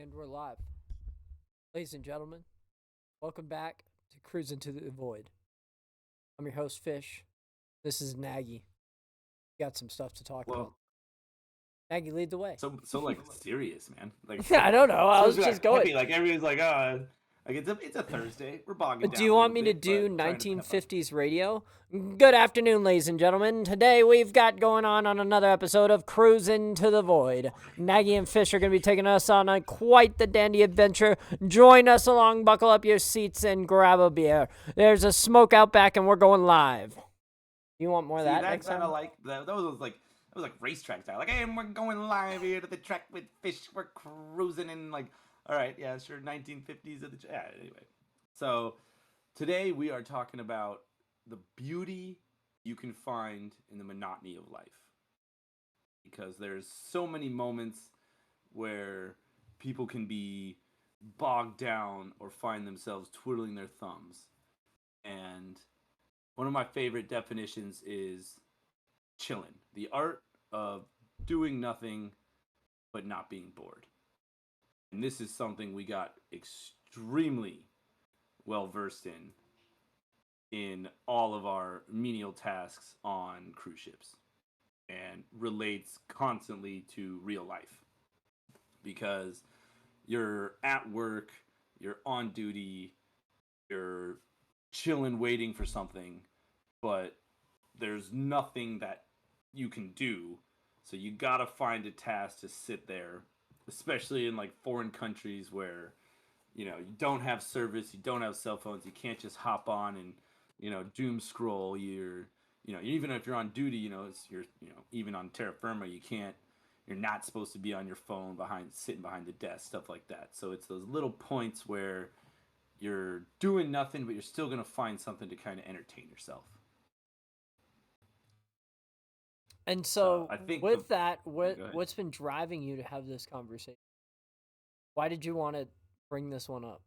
And we're live. Ladies and gentlemen, welcome back to Cruise into the Void. I'm your host, Fish. This is Nagy. Got some stuff to talk about. Well, Nagy, lead the way. so like serious, man. Like I don't know. I supposed was to be just like going. happy. Like everybody's like, like it's a Thursday. We're bogging Do down you a want little me to bit, do but trying to have fun. 1950s radio? Good afternoon, ladies and gentlemen. Today we've got going on another episode of Cruise into the Void. Nagy and Fish are going to be taking us on quite the dandy adventure. Join us along, buckle up your seats, and grab a beer. There's a smoke out back, and we're going live. You want more of that next time? That was like racetrack style. Like, hey, we're going live here to the track with Fish. We're cruising in like, all right, yeah, sure, 1950s anyway. So today we are talking about the beauty you can find in the monotony of life, because there's so many moments where people can be bogged down or find themselves twiddling their thumbs. And one of my favorite definitions is chilling, the art of doing nothing but not being bored. And this is something we got extremely well versed in all of our menial tasks on cruise ships, and relates constantly to real life, because you're at work, you're on duty, you're chilling waiting for something, but there's nothing that you can do. So you gotta find a task to sit there, especially in like foreign countries where you don't have service, you don't have cell phones, you can't just hop on and doom scroll. Even if you're on duty, you're even on terra firma, you're not supposed to be on your phone sitting behind the desk, stuff like that. So it's those little points where you're doing nothing, but you're still gonna find something to kind of entertain yourself. And so, I think with that, Go ahead. what's been driving you to have this conversation? Why did you want to bring this one up?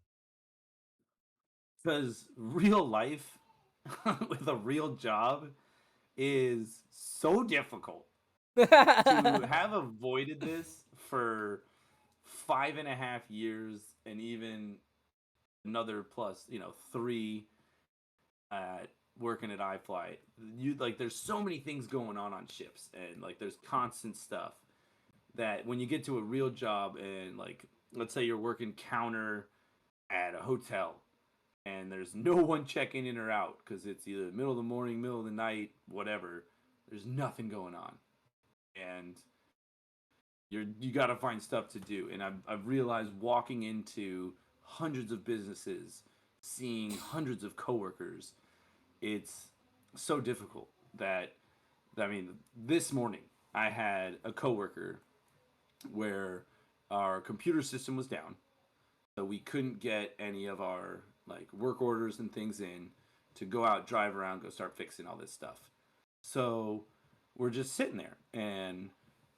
Because real life with a real job is so difficult. To have avoided this for 5.5 years, and even another plus, 3 at working at iFly, there's so many things going on ships, and like there's constant stuff that when you get to a real job, and like let's say you're working counter at a hotel, and there's no one checking in or out because it's either the middle of the morning, middle of the night, whatever. There's nothing going on, and you got to find stuff to do. And I've realized, walking into hundreds of businesses, seeing hundreds of coworkers, it's so difficult that, I mean, this morning I had a coworker where our computer system was down, so we couldn't get any of our like work orders and things in to go out, drive around, go start fixing all this stuff. So we're just sitting there, and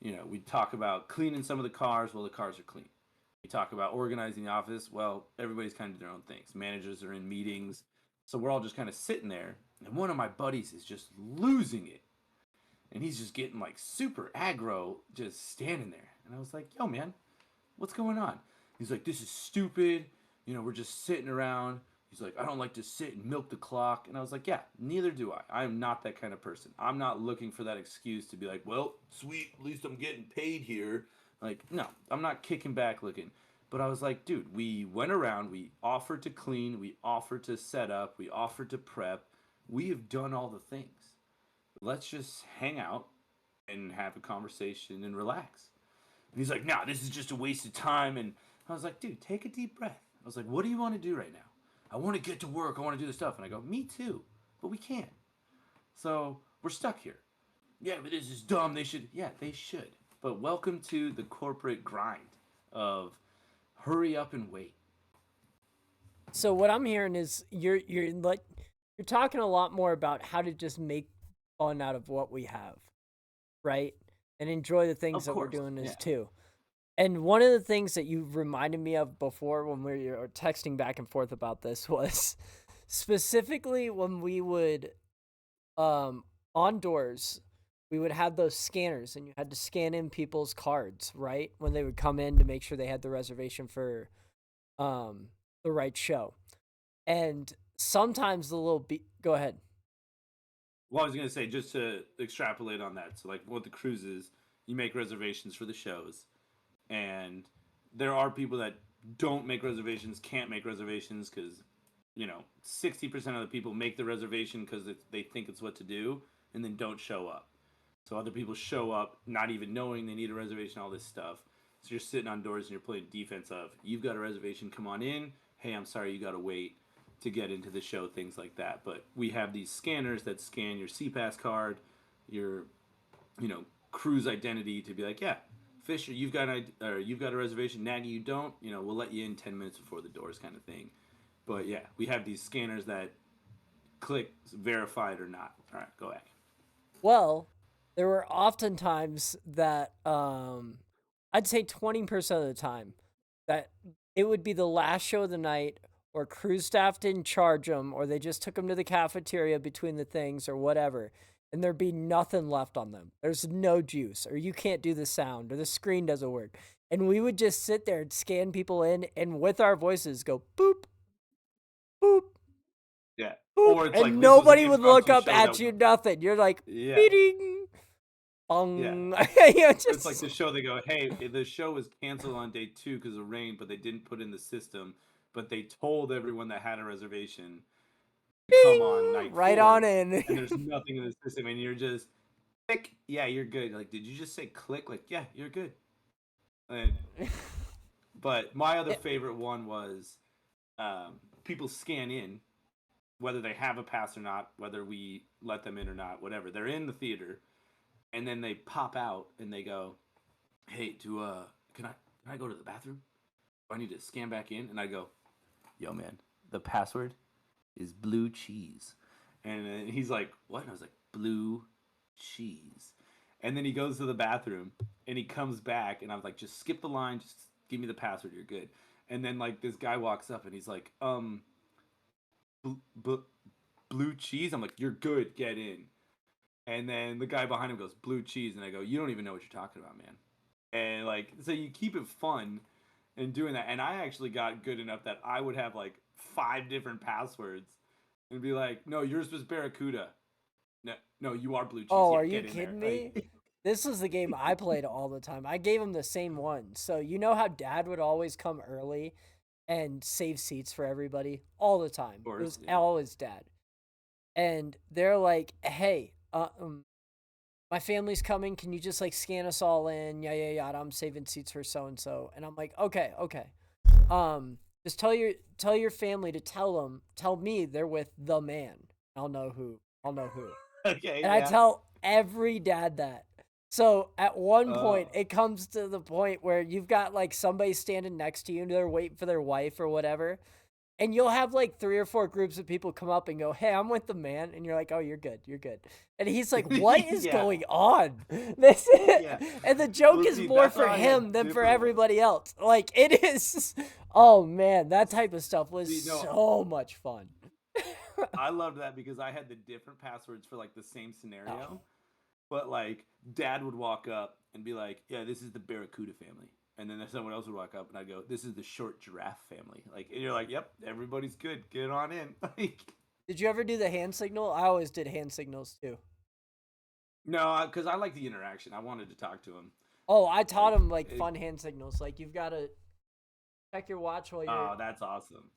we talk about cleaning some of the cars. Well, the cars are clean. We talk about organizing the office. Well, everybody's kind of doing their own things. Managers are in meetings, so we're all just kind of sitting there. And one of my buddies is just losing it, and he's just getting like super aggro, just standing there. And I was like, "Yo, man, what's going on?" He's like, "This is stupid. We're just sitting around." He's like, "I don't like to sit and milk the clock." And I was like, "Yeah, neither do I. I am not that kind of person. I'm not looking for that excuse to be like, well, sweet, at least I'm getting paid here." Like, no, I'm not kicking back looking. But I was like, dude, we went around, we offered to clean, we offered to set up, we offered to prep. We have done all the things. Let's just hang out and have a conversation and relax. And he's like, "Nah, this is just a waste of time." And I was like, "Dude, take a deep breath." I was like, "What do you want to do right now?" "I want to get to work. I want to do the stuff." And I go, "Me too, but we can't. So we're stuck here." "Yeah, but this is dumb. They should." Yeah, they should. But welcome to the corporate grind of hurry up and wait. So what I'm hearing is you're talking a lot more about how to just make fun out of what we have, right? And enjoy the things Of that we're course. doing as Yeah. too. And one of the things that you reminded me of before when we were texting back and forth about this was specifically when we would on doors we would have those scanners, and you had to scan in people's cards, right? When they would come in to make sure they had the reservation for the right show. And sometimes the little go ahead. Well, I was gonna say, just to extrapolate on that. So like with the cruises, you make reservations for the shows, and there are people that don't make reservations, can't make reservations because 60% of the people make the reservation because they think it's what to do, and then don't show up. So other people show up not even knowing they need a reservation, all this stuff. So you're sitting on doors and you're playing defense of, you've got a reservation, come on in. Hey, I'm sorry, you got to wait to get into the show, things like that. But we have these scanners that scan your CPass card, your cruise identity to be like, yeah, Fisher, you've got a reservation. Nagy, you don't. We'll let you in 10 minutes before the doors, kind of thing. But yeah, we have these scanners that click verified or not. All right, go back. Well, there were often times that I'd say 20% of the time that it would be the last show of the night, or cruise staff didn't charge them, or they just took them to the cafeteria between the things or whatever, and there'd be nothing left on them. There's no juice, or you can't do the sound, or the screen doesn't work. And we would just sit there and scan people in, and with our voices go boop, boop, Yeah. boop, Or it's like, and this was an nobody would look impromptu up show at that you, nothing. You're like, yeah. beating. Yeah. Just... It's like the show, they go, hey, the show was canceled on day 2 because of rain, but they didn't put in the system. But they told everyone that had a reservation to come on night 4. Right on in. And there's nothing in the system. And you're just, click, yeah, you're good. Like, did you just say click? Like, yeah, you're good. And, but my other favorite one was people scan in, whether they have a pass or not, whether we let them in or not, whatever. They're in the theater. And then they pop out and they go, hey, can I go to the bathroom? Do I need to scan back in? And I go, yo, man, the password is blue cheese. And he's like, what? And I was like, blue cheese. And then he goes to the bathroom and he comes back and I was like, just skip the line, just give me the password, you're good. And then like this guy walks up and he's like, blue cheese? I'm like, you're good, get in. And then the guy behind him goes, blue cheese. And I go, you don't even know what you're talking about, man. And like, so you keep it fun and doing that. And I actually got good enough that I would have like 5 different passwords and be like, no, yours was Barracuda. No, you are blue cheese. Oh, yeah, are you kidding me? This was the game I played all the time. I gave him the same one. So you know how Dad would always come early and save seats for everybody all the time. Course, it was always Dad. And they're like, hey, my family's coming. Can you just like scan us all in? Yeah. I'm saving seats for so and so. And I'm like, okay. Just tell your family to tell me they're with the man. I'll know who. Okay. And I tell every dad that. So at one point, it comes to the point where you've got like somebody standing next to you and they're waiting for their wife or whatever. And you'll have like 3 or 4 groups of people come up and go, hey, I'm with the man. And you're like, oh, you're good. And he's like, what is going on? And the joke is more for him than for everybody else. Like, it is. Oh, man, that type of stuff was so much fun. I loved that because I had the different passwords for like the same scenario. But like, Dad would walk up and be like, yeah, this is the Barracuda family. And then someone else would walk up and I'd go, this is the short giraffe family. Like, and you're like, yep, everybody's good. Get on in. Like, did you ever do the hand signal? I always did hand signals too. No, because I like the interaction. I wanted to talk to him. Oh, I taught him like fun hand signals. Like, you've got to check your watch while you're... Oh, that's awesome.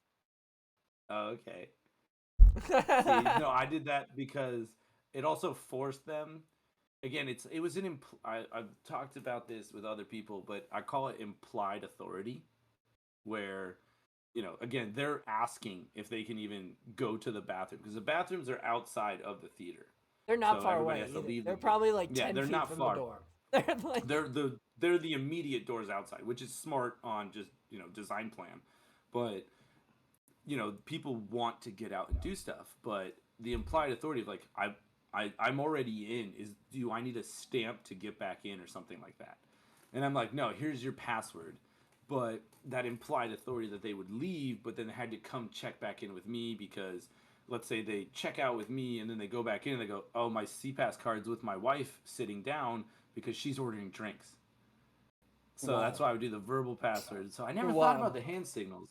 Oh, okay. See, no, I did that because it also forced them. Again, it was I've talked about this with other people, but I call it implied authority, where, again, they're asking if they can even go to the bathroom because the bathrooms are outside of the theater. They're not far away. They're probably like 10 feet from the door. They're the immediate doors outside, which is smart on just design plan, but people want to get out and do stuff, but the implied authority of like I'm already in do I need a stamp to get back in or something like that? And I'm like, no, here's your password. But that implied authority that they would leave, but then they had to come check back in with me because let's say they check out with me and then they go back in and they go, oh, my CPass card's with my wife sitting down because she's ordering drinks. So Wow. that's why I would do the verbal password. So I never thought Wow. about the hand signals.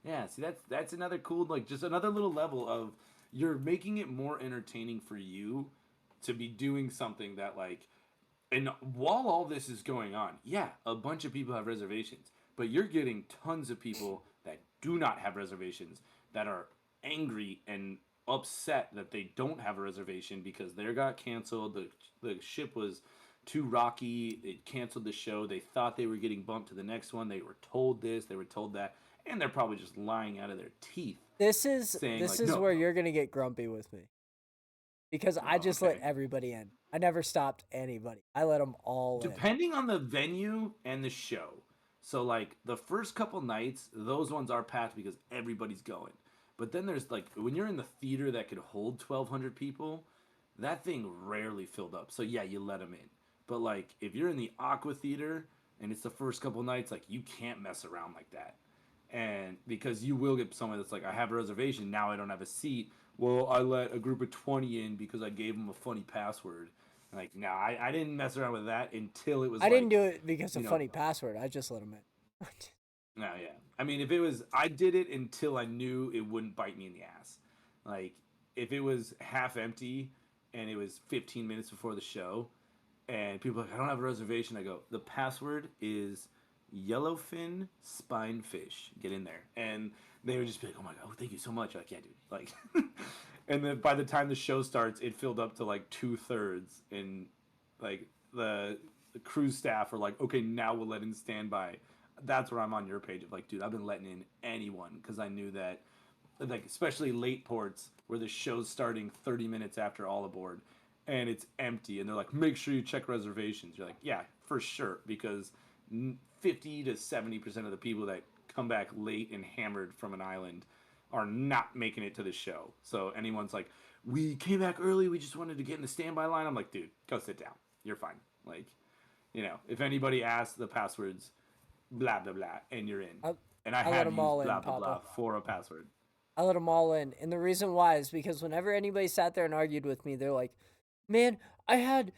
Yeah, see that's another cool, like, just another little level of, you're making it more entertaining for you to be doing something that, like, and while all this is going on, yeah, a bunch of people have reservations, but you're getting tons of people that do not have reservations that are angry and upset that they don't have a reservation because they got canceled. The ship was too rocky. It canceled the show. They thought they were getting bumped to the next one. They were told this. They were told that, and they're probably just lying out of their teeth. This is saying like, where you're gonna get grumpy with me, because I just let okay. everybody in. I never stopped anybody. I let them all in. Depending on the venue and the show. So, like, the first couple nights, those ones are packed because everybody's going. But then there's, like, when you're in the theater that could hold 1,200 people, that thing rarely filled up. So, yeah, you let them in. But, like, if you're in the Aqua Theater and it's the first couple nights, like, you can't mess around like that. And because you will get someone that's like, I have a reservation, now I don't have a seat. Well, I let a group of 20 in because I gave them a funny password. Like, no, I didn't mess around with that until it was. I didn't do it because of funny password. I just let them in. No, yeah. I mean, if it was, I did it until I knew it wouldn't bite me in the ass. Like, if it was half empty and it was 15 minutes before the show, and people are like, I don't have a reservation, I go, the password is yellowfin spinefish. Get in there. And they would just be like, oh my God, thank you so much. I'm like, yeah, dude. Like, and then by the time the show starts, it filled up to like 2/3. And like the cruise staff are like, okay, now we'll let in standby. That's where I'm on your page of like, dude, I've been letting in anyone because I knew that, like, especially late ports where the show's starting 30 minutes after all aboard and it's empty and they're like, make sure you check reservations. You're like, yeah, for sure, because 50 to 70% of the people that come back late and hammered from an island are not making it to the show. So anyone's like, we came back early, we just wanted to get in the standby line. I'm like, dude, go sit down. You're fine. Like, you know, if anybody asks the passwords, blah, blah, blah, and you're in. And I had to use blah, blah, blah for a password. I let them all in. And the reason why is because whenever anybody sat there and argued with me, they're like, man, I had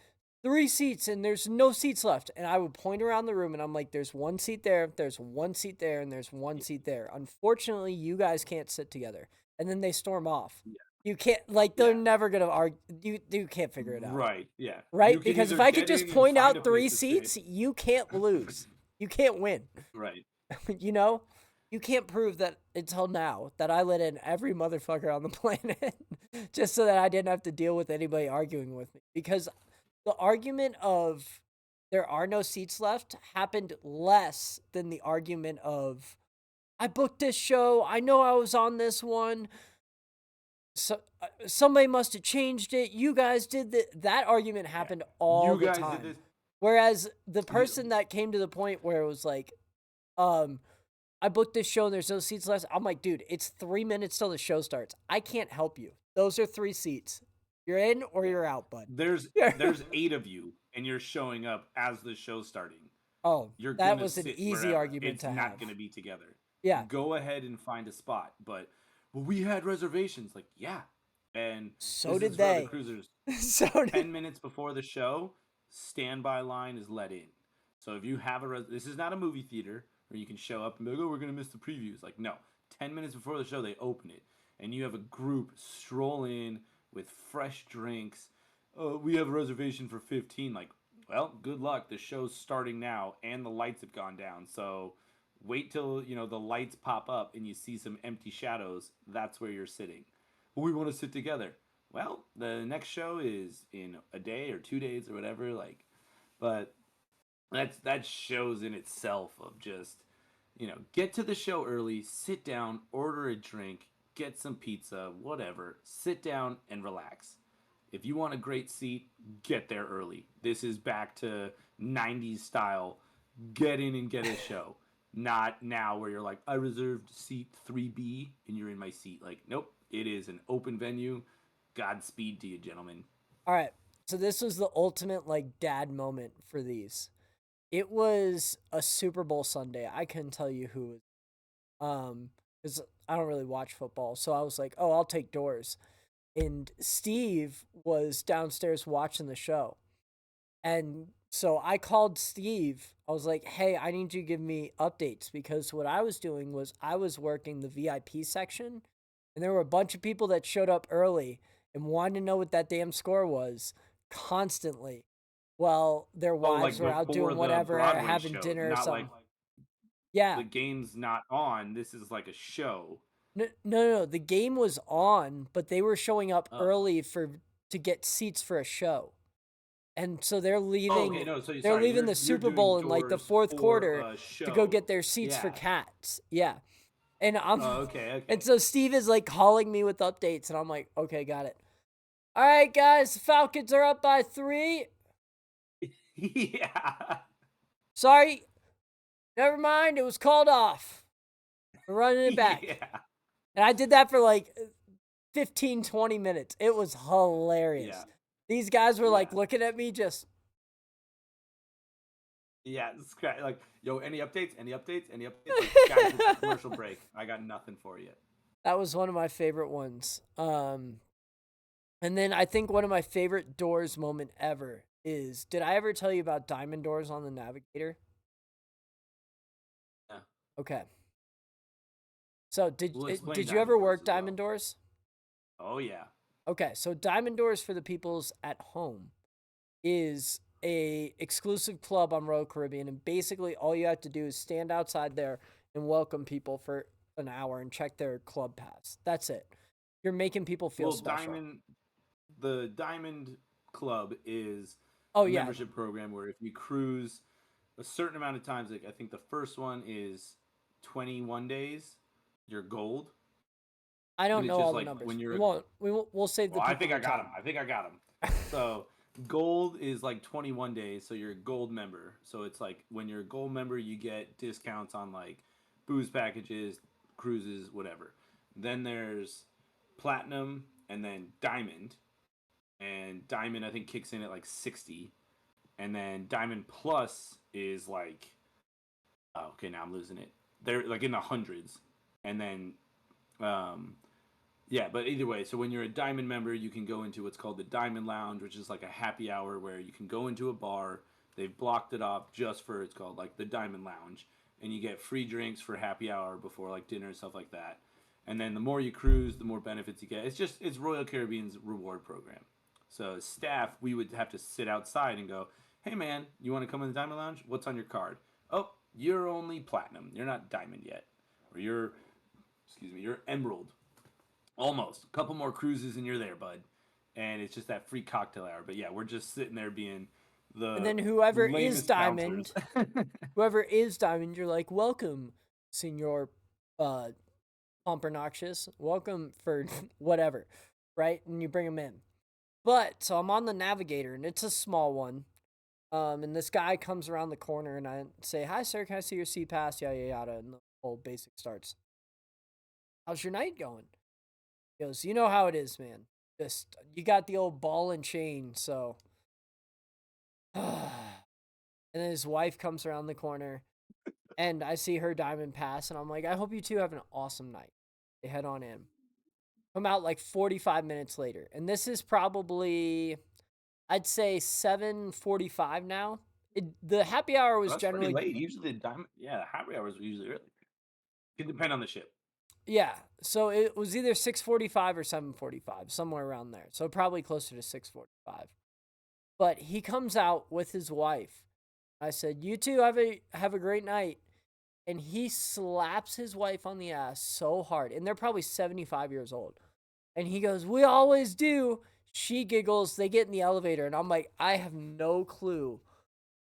3 seats and there's no seats left. And I would point around the room and I'm like, there's 1 seat there, there's 1 seat there, and there's 1 seat there. Unfortunately, you guys can't sit together. And then they storm off. Yeah. You can't, like, they're never going to argue. You can't figure it out. Right, yeah. Right? Because if I could just point out 3 seats, you can't lose. You can't win. Right. You know? You can't prove that until now that I let in every motherfucker on the planet just so that I didn't have to deal with anybody arguing with me. Because the argument of there are no seats left happened less than the argument of I booked this show. I know I was on this one. So somebody must have changed it. You guys did that argument happened all the time. Whereas the person that came to the point where it was like, I booked this show and there's no seats left. I'm like, dude, it's 3 minutes till the show starts. I can't help you. Those are 3 seats. You're in or you're out, bud. There's 8 of you and you're showing up as the show's starting. Oh, that was an easy argument to have. It's not going to be together. Yeah. Go ahead and find a spot. But, well, we had reservations. Like, yeah. And so did they. The cruisers. 10 minutes before the show, standby line is let in. So if you have this is not a movie theater where you can show up and be like, oh, we're going to miss the previews. Like, no. 10 minutes before the show, they open it. And you have a group stroll in with fresh drinks. Oh, we have a reservation for 15. Like, well, good luck. The show's starting now, and the lights have gone down. So wait till, the lights pop up and you see some empty shadows. That's where you're sitting. Well, we want to sit together. Well, the next show is in a day or 2 days or whatever. Like, but that shows in itself of just, get to the show early, sit down, order a drink, get some pizza, whatever, sit down and relax. If you want a great seat, get there early. This is back to 90s style. Get in and get a show. Not now where you're like, I reserved seat 3B and you're in my seat. Like, nope, it is an open venue. Godspeed to you, gentlemen. All right. So this was the ultimate, like, dad moment for these. It was a Super Bowl Sunday. I couldn't tell you who. Because because I don't really watch football. So I was like, oh, I'll take doors. And Steve was downstairs watching the show. And so I called Steve. I was like, hey, I need you to give me updates because what I was doing was I was working the VIP section and there were a bunch of people that showed up early and wanted to know what that damn score was constantly while their Oh, like wives were out before doing the whatever, Broadway having shows, dinner or not like something. Yeah. the game's not on. This is like a show. No. The game was on, but they were showing up Oh. early to get seats for a show. And so they're Oh, leaving. okay. No, so They're sorry. leaving the You're Super doing Bowl in like the doors fourth for quarter a to go show. get their seats for Yeah. cats. Yeah, and I'm. Oh, okay. And so Steve is like calling me with updates, and I'm like, okay, got it. All right, guys, the Falcons are up by 3. Yeah. Sorry, never mind. It was called off. We're running it back. Yeah. And I did that for like 15, 20 minutes. It was hilarious. Yeah. These guys were like Yeah. looking at me just. Yeah, it's great. Like, yo, any updates? Any updates? Any updates? Like, guys, it's a commercial break. I got nothing for you. That was one of my favorite ones. And then I think one of my favorite doors moment ever is, did I ever tell you about diamond doors on the Navigator? Yeah. Okay. So We'll explain did you diamond ever doors work as well. diamond doors? Oh, yeah. Okay, so diamond doors for the peoples at home is a exclusive club on Royal Caribbean, and basically all you have to do is stand outside there and welcome people for an hour and check their club pass. That's it. You're making people feel special. The Diamond Club is Oh a yeah. membership program where if you cruise a certain amount of times, like I think the first one is 21 days, you're gold. I don't And it's know just all the like numbers. when you're We'll save the Well, I people think I the got time. him. I think I got him. So gold is like 21 days, so you're a gold member. So it's like when you're a gold member, you get discounts on like booze packages, cruises, whatever. Then there's platinum and then diamond. And diamond I think kicks in at like 60. And then diamond plus is like oh, okay, now I'm losing it. They're like in the hundreds. And then yeah, but either way, so when you're a Diamond member, you can go into what's called the Diamond Lounge, which is like a happy hour where you can go into a bar. They've blocked it off just for it's called like the Diamond Lounge, and you get free drinks for happy hour before like dinner and stuff like that. And then the more you cruise, the more benefits you get. It's Royal Caribbean's reward program. So as staff, we would have to sit outside and go, "Hey man, you want to come in the Diamond Lounge? What's on your card? Oh, you're only platinum. You're not diamond yet, or you're emerald." Almost. A couple more cruises and you're there, bud. And it's just that free cocktail hour. But yeah, we're just sitting there being the And then whoever is lamest diamond, bouncers. you're like, welcome, Senor Pompernoxious. Welcome for whatever, right? And you bring them in. But so I'm on the Navigator, and it's a small one. And this guy comes around the corner, and I say, "Hi, sir. Can I see your seat pass?" Yada yada, and the whole basic starts. How's your night going? He goes, "You know how it is, man. Just you got the old ball and chain, so." And then his wife comes around the corner, and I see her diamond pass, and I'm like, "I hope you two have an awesome night." They head on in. Come out like 45 minutes later, and this is probably, I'd say 7:45 now. The happy hour was That's generally pretty late. Usually the diamond, yeah, the happy hours are usually early. It can depend on the ship. Yeah, so it was either 6:45 or 7:45, somewhere around there. So probably closer to 6:45. But he comes out with his wife. I said, "You two have a great night." And he slaps his wife on the ass so hard, and they're probably 75 years old. And he goes, "We always do." She giggles. They get in the elevator, and I'm like, I have no clue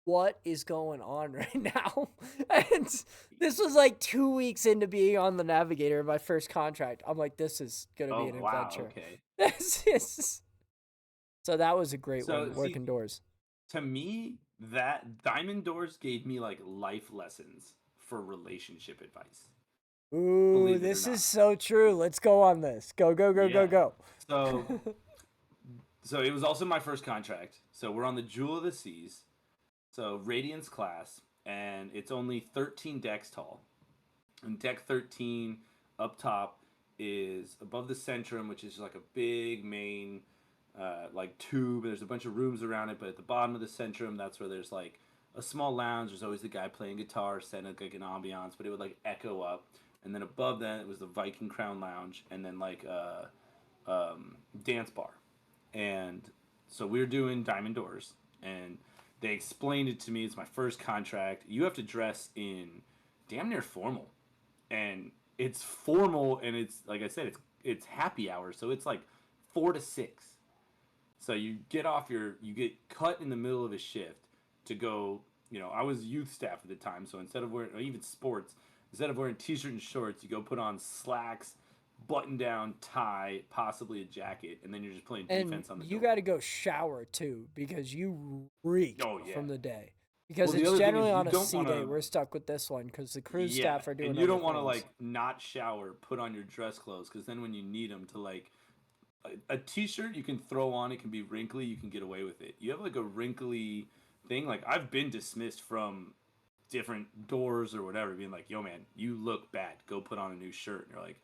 what is going on right now. And this was like 2 weeks into being on the Navigator, my first contract. I'm like, this is gonna be Oh an wow, adventure. okay. This is so that was a great So one, see, working doors. to me, that Diamond Doors gave me like life lessons for relationship advice. Ooh, Believe it or this not. is so true. Let's go on this. Go, go, go, go, Yeah. go. So it was also my first contract. So we're on the Jewel of the Seas. So Radiance class, and it's only 13 decks tall. And deck 13, up top is above the centrum, which is like a big main like tube. There's a bunch of rooms around it, but at the bottom of the centrum, that's where there's like a small lounge. There's always the guy playing guitar, setting like an ambiance, but it would like echo up. And then above that, it was the Viking Crown Lounge, and then like dance bar. And so we were doing Diamond Doors, and they explained it to me. It's my first contract. You have to dress in damn near formal, and it's formal, and it's like I said, it's happy hour, so it's like 4 to 6. So you get cut in the middle of a shift to go. I was youth staff at the time, so instead of wearing, or even sports, instead of wearing t-shirt and shorts, you go put on slacks, button down, tie, possibly a jacket, and then you're just playing And defense on the you door. got to go shower too because you reek Oh yeah. from the day. Because Well, the it's other thing generally is you on a don't sea want day. to. We're stuck with this one because the cruise Yeah, staff are doing and you other don't want to things. like not shower, put on your dress clothes, because then when you need them to like a t-shirt you can throw on, it can be wrinkly, you can get away with it. You have like a wrinkly thing, like I've been dismissed from different doors or whatever, being like, yo man, you look bad, go put on a new shirt. And you're like,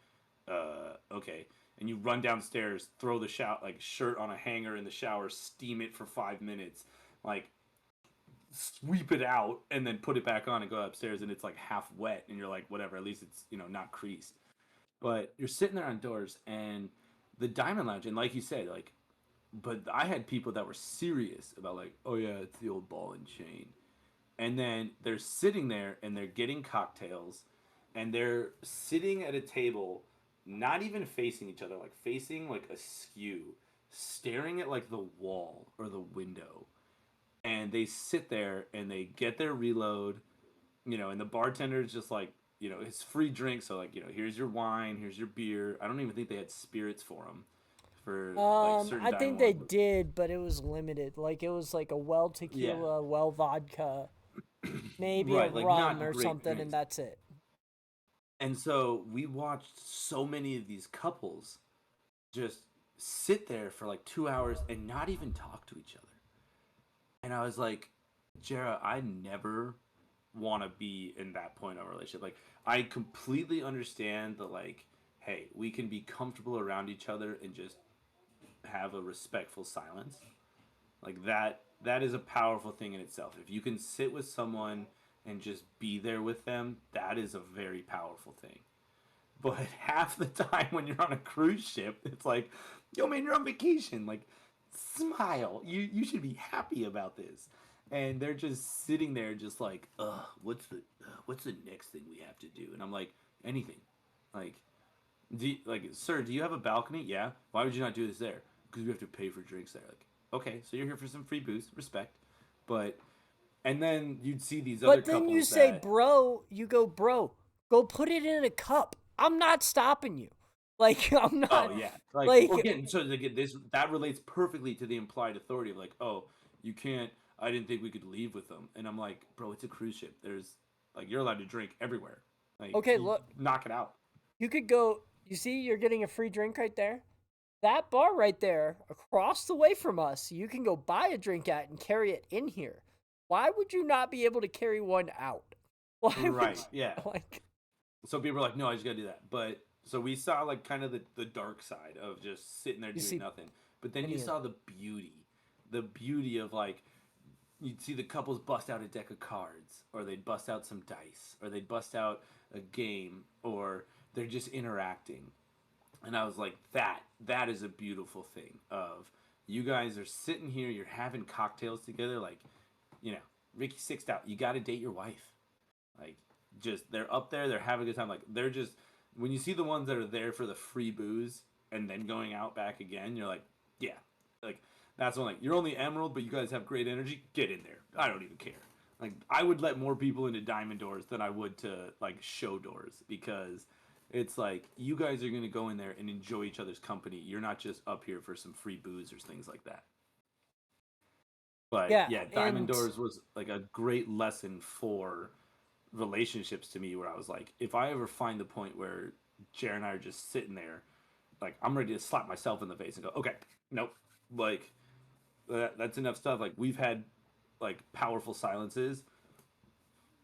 okay. And you run downstairs, throw the shirt on a hanger in the shower, steam it for 5 minutes, like sweep it out, and then put it back on and go upstairs, and it's like half wet, and you're like, whatever, at least it's not creased. But you're sitting there on doors, and the Diamond Lounge, and like you said, like, but I had people that were serious about like, oh yeah, it's the old ball and chain, and then they're sitting there and they're getting cocktails, and they're sitting at a table, not even facing each other, like facing like askew, staring at like the wall or the window, and they sit there and they get their reload, and the bartender's just like, it's free drink, so like, here's your wine, here's your beer. I don't even think they had spirits for them for like certain I think diamond they ones. did, but it was limited. Like it was like a well Yeah, tequila, well vodka, maybe a right, like rum not or great something, and drinks. that's it. And so we watched so many of these couples just sit there for like 2 hours and not even talk to each other. And I was like, Jera, I never want to be in that point of a relationship. Like, I completely understand that, like, hey, we can be comfortable around each other and just have a respectful silence. Like that is a powerful thing in itself. If you can sit with someone and just be there with them, that is a very powerful thing. But half the time when you're on a cruise ship, it's like, yo man, you're on vacation. Like, smile. You should be happy about this. And they're just sitting there, just like, what's the next thing we have to do? And I'm like, anything. Like, sir, do you have a balcony? Yeah. Why would you not do this there? Because we have to pay for drinks there. Like, okay, so you're here for some free booze, respect. But and then you'd see these other But then you couples say, that, bro, go put it in a cup. I'm not stopping you. Like, I'm oh not, yeah, like, well, like, again, so again, this that relates perfectly to the implied authority of like, oh, you can't. I didn't think we could leave with them, and I'm like, bro, it's a cruise ship. There's like, you're allowed to drink everywhere. Like, okay, you look, knock it out. you could go, you see, you're getting a free drink right there. That bar right there, across the way from us, you can go buy a drink at and carry it in here. Why would you not be able to carry one out? Why would Right? Yeah. you, like, So people are like, no, I just gotta do that. But so we saw like kind of the dark side of just sitting there you doing see nothing. But then you any of saw the beauty of like, you'd see the couples bust out a deck of cards, or they'd bust out some dice, or they'd bust out a game, or they're just interacting. And I was like, that is a beautiful thing of, you guys are sitting here, you're having cocktails together, like, Ricky Sixed out, you gotta date your wife. Like, just they're up there, they're having a good time. Like, they're just, when you see the ones that are there for the free booze and then going out back again, you're like, yeah, like, that's one, like, you're only Emerald, but you guys have great energy. Get in there. I don't even care. Like, I would let more people into Diamond Doors than I would to like show doors, because it's like, you guys are gonna go in there and enjoy each other's company. You're not just up here for some free booze or things like that. But yeah, yeah, Diamond and Doors was like a great lesson for relationships to me, where I was like, if I ever find the point where Jared and I are just sitting there, like, I'm ready to slap myself in the face and go, okay, nope, like, that's enough stuff. Like, we've had like powerful silences,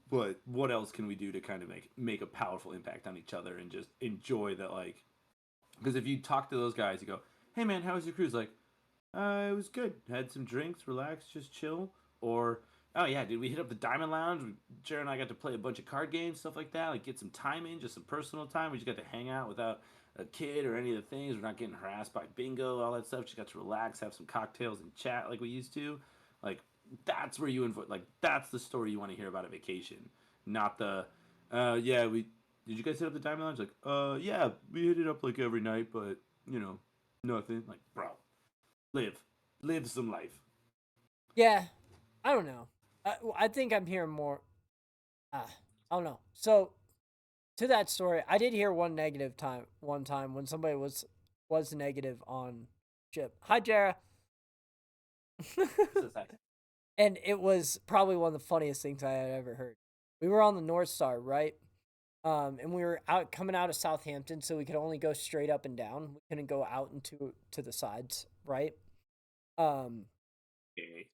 But what else can we do to kind of make a powerful impact on each other and just enjoy that? Like, because if you talk to those guys, you go, "Hey man, how was your cruise?" Like, it was good. Had some drinks, relaxed, just chill. Or, oh yeah, dude, we hit up the Diamond Lounge. Jared and I got to play a bunch of card games, stuff like that. Like, get some time in, just some personal time. We just got to hang out without a kid or any of the things. We're not getting harassed by bingo, all that stuff. Just got to relax, have some cocktails, and chat like we used to. Like, that's where you invite. Like, that's the story you want to hear about a vacation, not the, yeah, we did you guys hit up the Diamond Lounge? Like, yeah, we hit it up like every night, but you know, nothing. Like, bro, live, live some life. Yeah, I don't know. I think I'm hearing more. I don't know. So to that story, I did hear one time when somebody was negative on Ship. Hi, Jara. So sad. And it was probably one of the funniest things I had ever heard. We were on the North Star, right? And we were out coming out of Southampton, so we could only go straight up and down. We couldn't go out into to the sides, right? Um, Okay.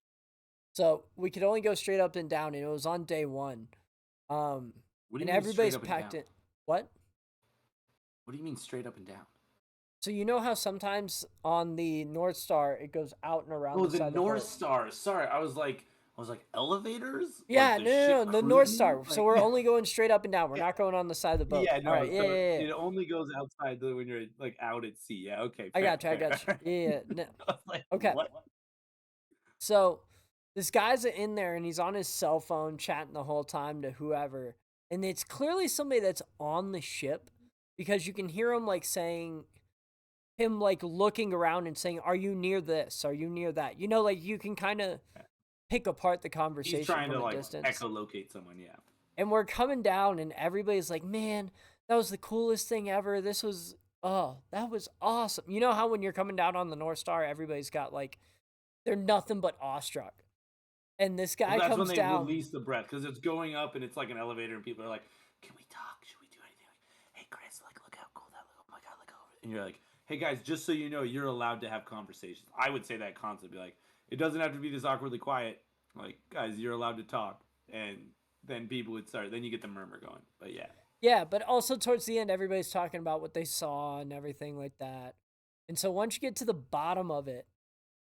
so we could only go straight up and down, and it was on day one. What do And you mean straight everybody's up and packed down? in. What? What do you mean straight up and down? So you know how sometimes on the North Star it goes out and around Oh, the the side of the North boat. Star. Sorry, I was like elevators, Yeah, like the no, ship no, the North cruising. Star. So Like, we're only going straight up and down. We're yeah, not going on the side of the boat. yeah, All no. right, yeah, So yeah, yeah. it only goes outside when you're like out at sea. Yeah, okay, I fair, got you. I fair. got you. Yeah, yeah. No. I was like, Okay. what? So this guy's in there and he's on his cell phone chatting the whole time to whoever. And it's clearly somebody that's on the ship because you can hear him like saying, him like looking around and saying, "Are you near this? Are you near that?" You know, like you can kind of pick apart the He's conversation trying to from a like distance. echolocate someone. Yeah. And we're coming down and everybody's like, "Man, that was the coolest thing ever. This was, oh, that was awesome." You know how when you're coming down on the North Star, everybody's got like, they're nothing but awestruck. And this Well, guy that's when comes they down. release the breath because it's going up and it's like an elevator and people are like, "Can we talk? Should we do anything?" Like, "Hey, Chris, like, look how cool that look. Oh my god, look over." And you're like, "Hey guys, just so you know, you're allowed to have conversations." I would say that constantly, like, it doesn't have to be this awkwardly quiet. Like, guys, you're allowed to talk, and then people would start. Then you get the murmur going. But yeah, Yeah, but also towards the end, everybody's talking about what they saw and everything like that. And so once you get to the bottom of it,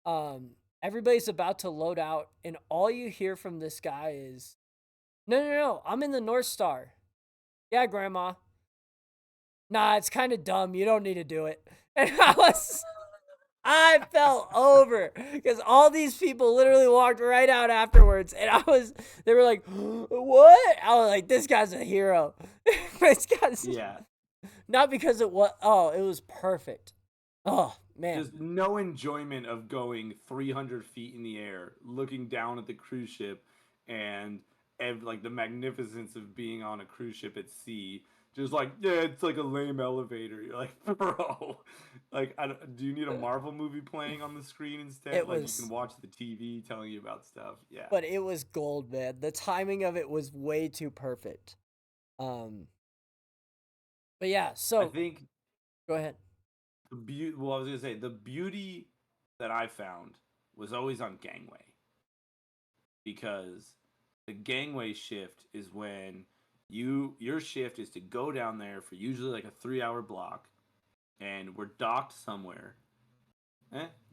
um, everybody's about to load out, and all you hear from this guy is, "No, no, no, I'm in the North Star." "Yeah, Grandma." "Nah, it's kind of dumb. You don't need to do it." And I fell over because all these people literally walked right out afterwards, and they were like, "What?" I was like, "This guy's a hero." This guy's yeah. not because it was perfect. Oh man, Just no enjoyment of going 300 feet in the air, looking down at the cruise ship, and like the magnificence of being on a cruise ship at sea. Just like, yeah, it's like a lame elevator. You're like, bro, like, do you need a Marvel movie playing on the screen instead? it Like, you can was, watch the TV telling you about stuff. Yeah, but it was gold, man. The timing of it was way too perfect. Um, but yeah, I so think go ahead. the beauty. Well, I was gonna say the beauty that I found was always on gangway because the gangway shift is when your shift is to go down there for usually like a 3 hour block and we're docked somewhere.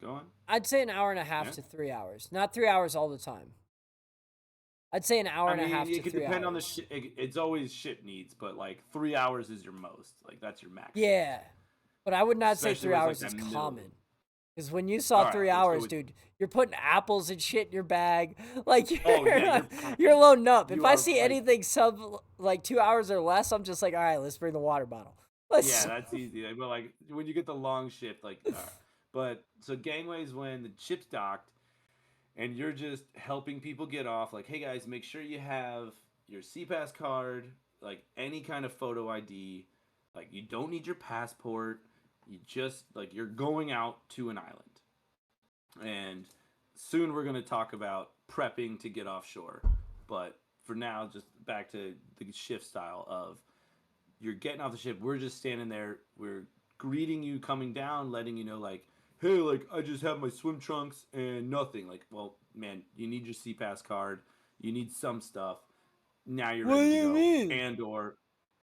Go on. I'd say an hour and a half Yeah. to 3 hours, not 3 hours all the time. I'd say an hour I and a mean, half it to could three depend on the hours. ship. It's always ship needs, but like 3 hours is your most. Like that's your maximum, Yeah, but I would not say especially three when it's like hours is that middle. common. Because when you saw All right, three let's go hours, with. dude, you're putting apples and shit in your bag. Like Oh yeah, you're you're you're packing. loading up. If You I are see like, anything sub like 2 hours or less, I'm just like, all right, let's bring the water bottle. yeah, Let's. that's easy. But like when you get the long shift, like, all right. But so gangways when the ship's docked and you're just helping people get off. Like, hey guys, make sure you have your CPass card, like any kind of photo ID. Like, you don't need your passport. You just like you're going out to an island, and soon we're gonna talk about prepping to get offshore. But for now, just back to the shift style of you're getting off the ship. We're just standing there. We're greeting you coming down, letting you know, like, hey, like, I just have my swim trunks and nothing. Like, well, man, you need your CPass card. You need some stuff. now you're What do ready to you go. mean? And or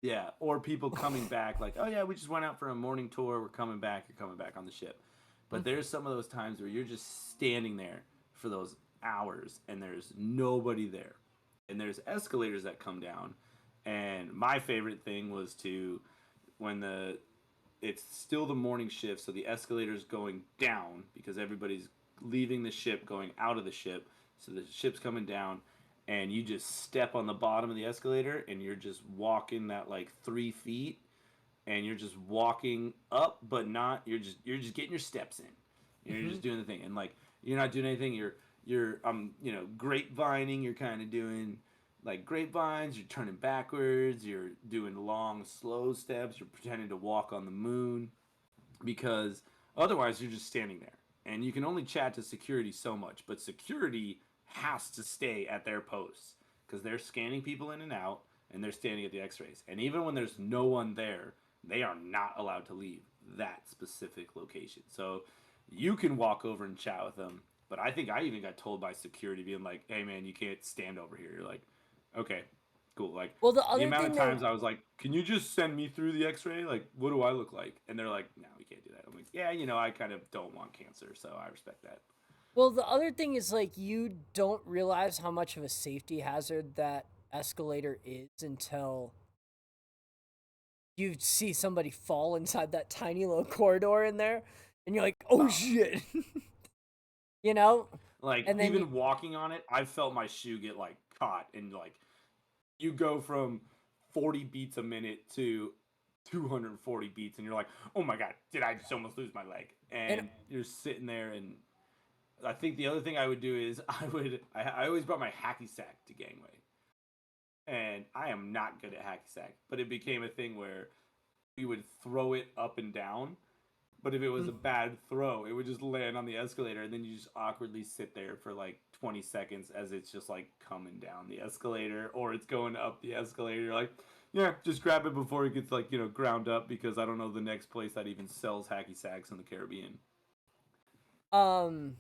yeah, or people coming back like, oh yeah, we just went out for a morning tour. We're coming back. You're coming back on the ship. But there's some of those times where you're just standing there for those hours and there's nobody there. And there's escalators that come down. And my favorite thing was to when the it's still the morning shift, so the escalator's going down because everybody's leaving the ship, going out of the ship. So the ship's coming down, and you just step on the bottom of the escalator, and you're just walking that like 3 feet, and you're just walking up, but not. You're just getting your steps in. You're Mm-hmm. just doing the thing, and like you're not doing anything. You're grapevining. You're kind of doing like grapevines. You're turning backwards. You're doing long, slow steps. You're pretending to walk on the moon, because otherwise you're just standing there, and you can only chat to security so much. But security has to stay at their posts because they're scanning people in and out, and they're standing at the X-rays. And even when there's no one there, they are not allowed to leave that specific location. So you can walk over and chat with them. But I think I even got told by security, being like, "Hey man, you can't stand over here." You're like, "Okay, cool." Like Well, the the other amount thing of they times I was like, "Can you just send me through the X-ray? Like, what do I look like?" And they're like, "No, we can't do that." I'm like, "Yeah, I kind of don't want cancer, so I respect that." well, the other thing is like you don't realize how much of a safety hazard that escalator is until you see somebody fall inside that tiny little corridor in there, and you're like, "Oh Oh man, shit," you know. like And then you, even walking on it, I felt my shoe get like caught, and like you go from 40 beats a minute to 240 beats, and you're like, "Oh my god, did I just almost lose my leg?" and And you're sitting there, and I think the other thing I would do is I always brought my hacky sack to gangway, and I am not good at hacky sack, but it became a thing where we would throw it up and down. But if it was a bad throw, it would just land on the escalator, and then you just awkwardly sit there for like 20 seconds as it's just like coming down the escalator, or it's going up the escalator. You're like, yeah, just grab it before it gets like ground up, because I don't know the next place that even sells hacky sacks in the Caribbean. um,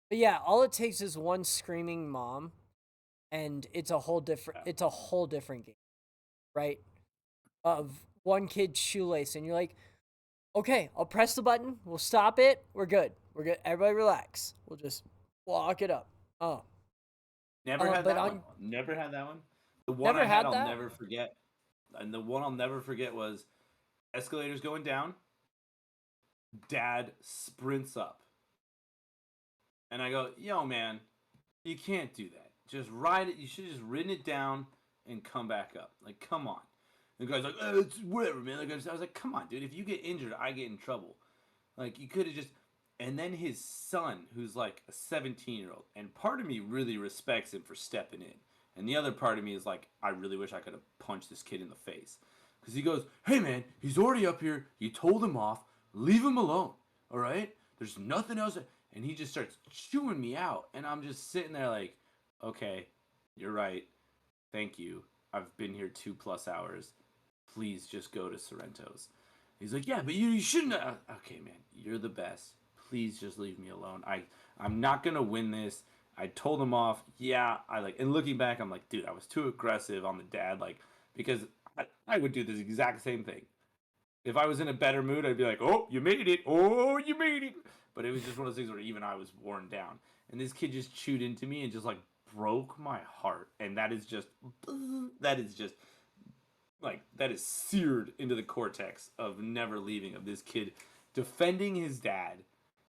but yeah, all it takes is one screaming mom, and Yeah. it's a whole different game, right? Of one kid's shoelace, and you're like, okay, I'll press the button. We'll stop it. We're good. We're good. Everybody relax. We'll just walk it up. Oh, Never had but that one. on Never had that one. The one never I had, had I'll that. never forget. And the one I'll never forget was escalators going down. Dad sprints up. And I go, yo, man, you can't do that. Just ride it. You should have just ridden it down and come back up. Like, come on. The guy's like, it's whatever, man. Like, I was like, come on, dude. If you get injured, I get in trouble. Like, you could have just. And then his son, who's like a 17-year-old, and part of me really respects him for stepping in. And the other part of me is like, I really wish I could have punched this kid in the face. Because he goes, hey, man, he's already up here. You told him off. Leave him alone. All right? There's nothing else. And he just starts chewing me out. And I'm just sitting there like, okay, you're right. Thank you. I've been here 2+ hours. Please just go to Sorrento's. He's like, yeah, but you shouldn't have. Okay, man, you're the best. Please just leave me alone. I'm not gonna win this. I told him off. Yeah, and looking back, I'm like, dude, I was too aggressive on the dad, like, because I would do this exact same thing. If I was in a better mood, I'd be like, oh, you made it. Oh, you made it. But it was just one of those things where even I was worn down. And this kid just chewed into me and just like broke my heart. And that is just like that is seared into the cortex of never leaving, of this kid defending his dad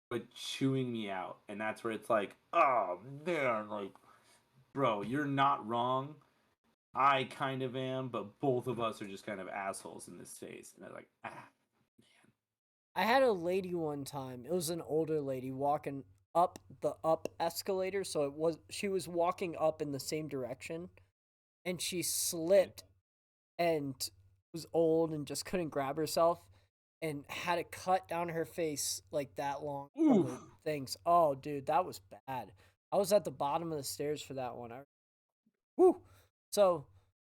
but chewing me out. And that's where it's like, oh man, like, bro, you're not wrong. I kind of am, but both of us are just kind of assholes in this phase. And I'm like, man. I had a lady one time. It was an older lady walking up the up escalator, so she was walking up in the same direction, and she Okay. slipped and was old and just couldn't grab herself and had a cut down her face like that long from Oof. the things. Oh, dude, that was bad. I was at the bottom of the stairs for that one. Whew. So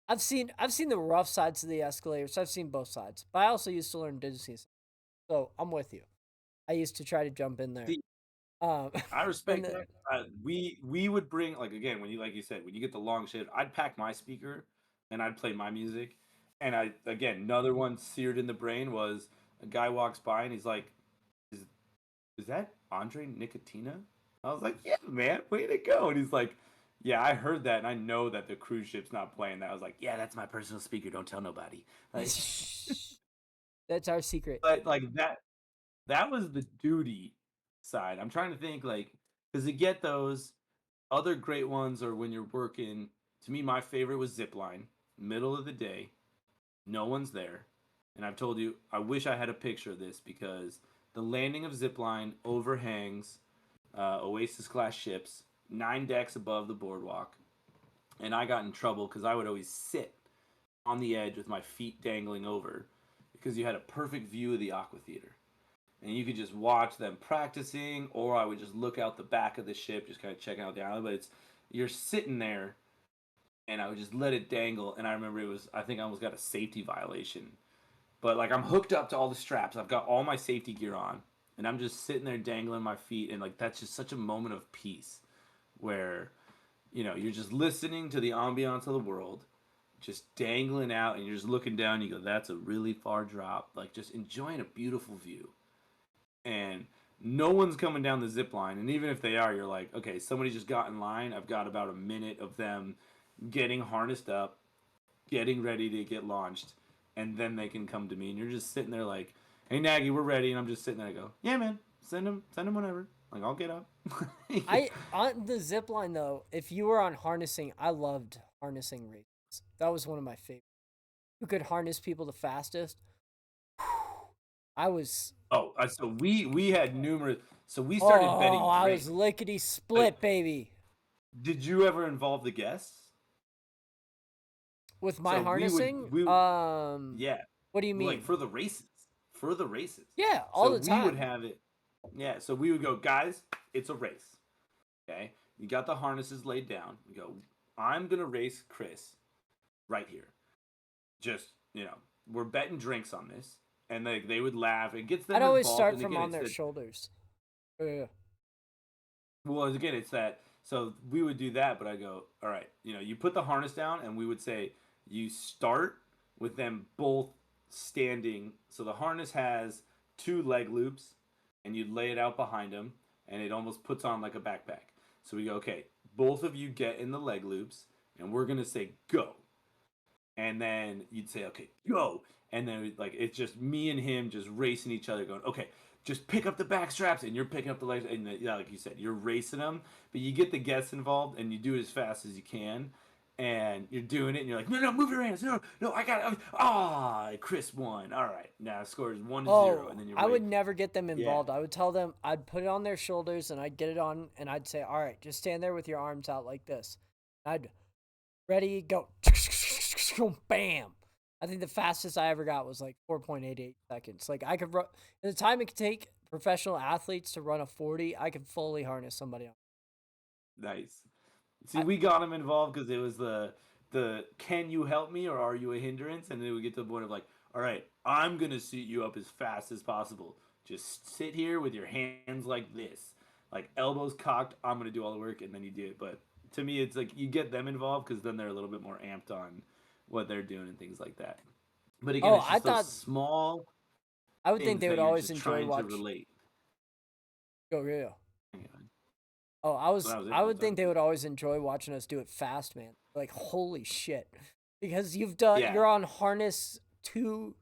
I've seen the rough sides of the escalator, so I've seen both sides. But I also used to learn Disney, so I'm with you. I used to try to jump in there. I and respect the, that. We would bring, like, again, when you, like you said, when you get the long shift, I'd pack my speaker and I'd play my music. And I, again, another one seared in the brain was a guy walks by and he's like, "Is is that Andre Nicotina?" I was like, "Yeah, man, way to go!" And he's like, "Yeah, I heard that, and I know that the cruise ship's not playing that." I was like, "Yeah, that's my personal speaker. Don't tell nobody." Like, that's our secret. but like that was the duty side. I'm trying to think, like, because to get those other great ones are when you're working. To me, my favorite was zipline, middle of the day, no one's there, and I've told you I wish I had a picture of this because the landing of zipline overhangs Oasis class ships, 9 decks above the boardwalk, and I got in trouble because I would always sit on the edge with my feet dangling over because you had a perfect view of the aqua theater and you could just watch them practicing, or I would just look out the back of the ship, just kind of checking out the island. But it's you're sitting there, and I would just let it dangle. And I remember I think I almost got a safety violation. But like I'm hooked up to all the straps, I've got all my safety gear on, and I'm just sitting there dangling my feet, and like that's just such a moment of peace, where you're just listening to the ambiance of the world, just dangling out, and you're just looking down. And you go, "That's a really far drop." Like just enjoying a beautiful view and no one's coming down the zip line. And even if they are, you're like, okay, somebody just got in line. I've got about a minute of them getting harnessed up, getting ready to get launched, and then they can come to me. And you're just sitting there like, "Hey, Nagy, we're ready." And I'm just sitting there. I go, "Yeah, man, send him whenever. Like, I'll get up." I on the zip line though, if you were on harnessing, I loved harnessing races. That was one of my favorites. Who could harness people the fastest? I was Oh, so we had numerous. So we started oh, betting I was drinks. lickety But split, baby. did you ever involve the guests? With my So harnessing, yeah, what do you like mean? for the races. Yeah, all So the we would time. have it. Yeah, so we would go, "Guys, it's a race. Okay, you got the harnesses laid down. You go, I'm gonna race Chris right here. Just we're betting drinks on this." And they would laugh. It gets I'd them always involved. start And from again, on it's their that. shoulders. Yeah. Well, again, it's that. So we would do that, but I go, "All right, you put the harness down," and we would say you start with them both standing. So the harness has two leg loops, and you'd lay it out behind them, and it almost puts on like a backpack. So we go, "Okay, both of you get in the leg loops, and we're gonna say go." And then you'd say, "Okay, go." And then like it's just me and him just racing each other, going, "Okay, just pick up the back straps," and you're picking up the legs, and yeah, like you said, you're racing them. But you get the guests involved, and you do it as fast as you can, and you're doing it, and you're like, "No, no, move your hands, no, no, I got it." Ah, Chris won. All right, now score is 1-0, and Oh, then you're I would right. never get them Yeah, involved. I would tell them, I'd put it on their shoulders and I'd get it on and I'd say, all right, just stand there with your arms out like this. I'd ready, go. Bam. I think the fastest I ever got was like 4.88 seconds. Like I could run, in the time it could take professional athletes to run a 40, I could fully harness somebody on. nice. See, I, we got him involved because it was the "Can you help me or are you a hindrance?" And then we get to the point of like, "All right, I'm gonna suit you up as fast as possible. Just sit here with your hands like this, like elbows cocked. I'm gonna do all the work," and then you do it. But to me, it's like you get them involved because then they're a little bit more amped on what they're doing and things like that. But again, oh, it's I just those thought, small I would think things they would that you're always just enjoy trying to watch. relate. Go, yeah. Anyway, Oh, so that was it. I I'm would sorry. think they would always enjoy watching us do it fast, man. Like, holy shit. Because you're Yeah, on harness two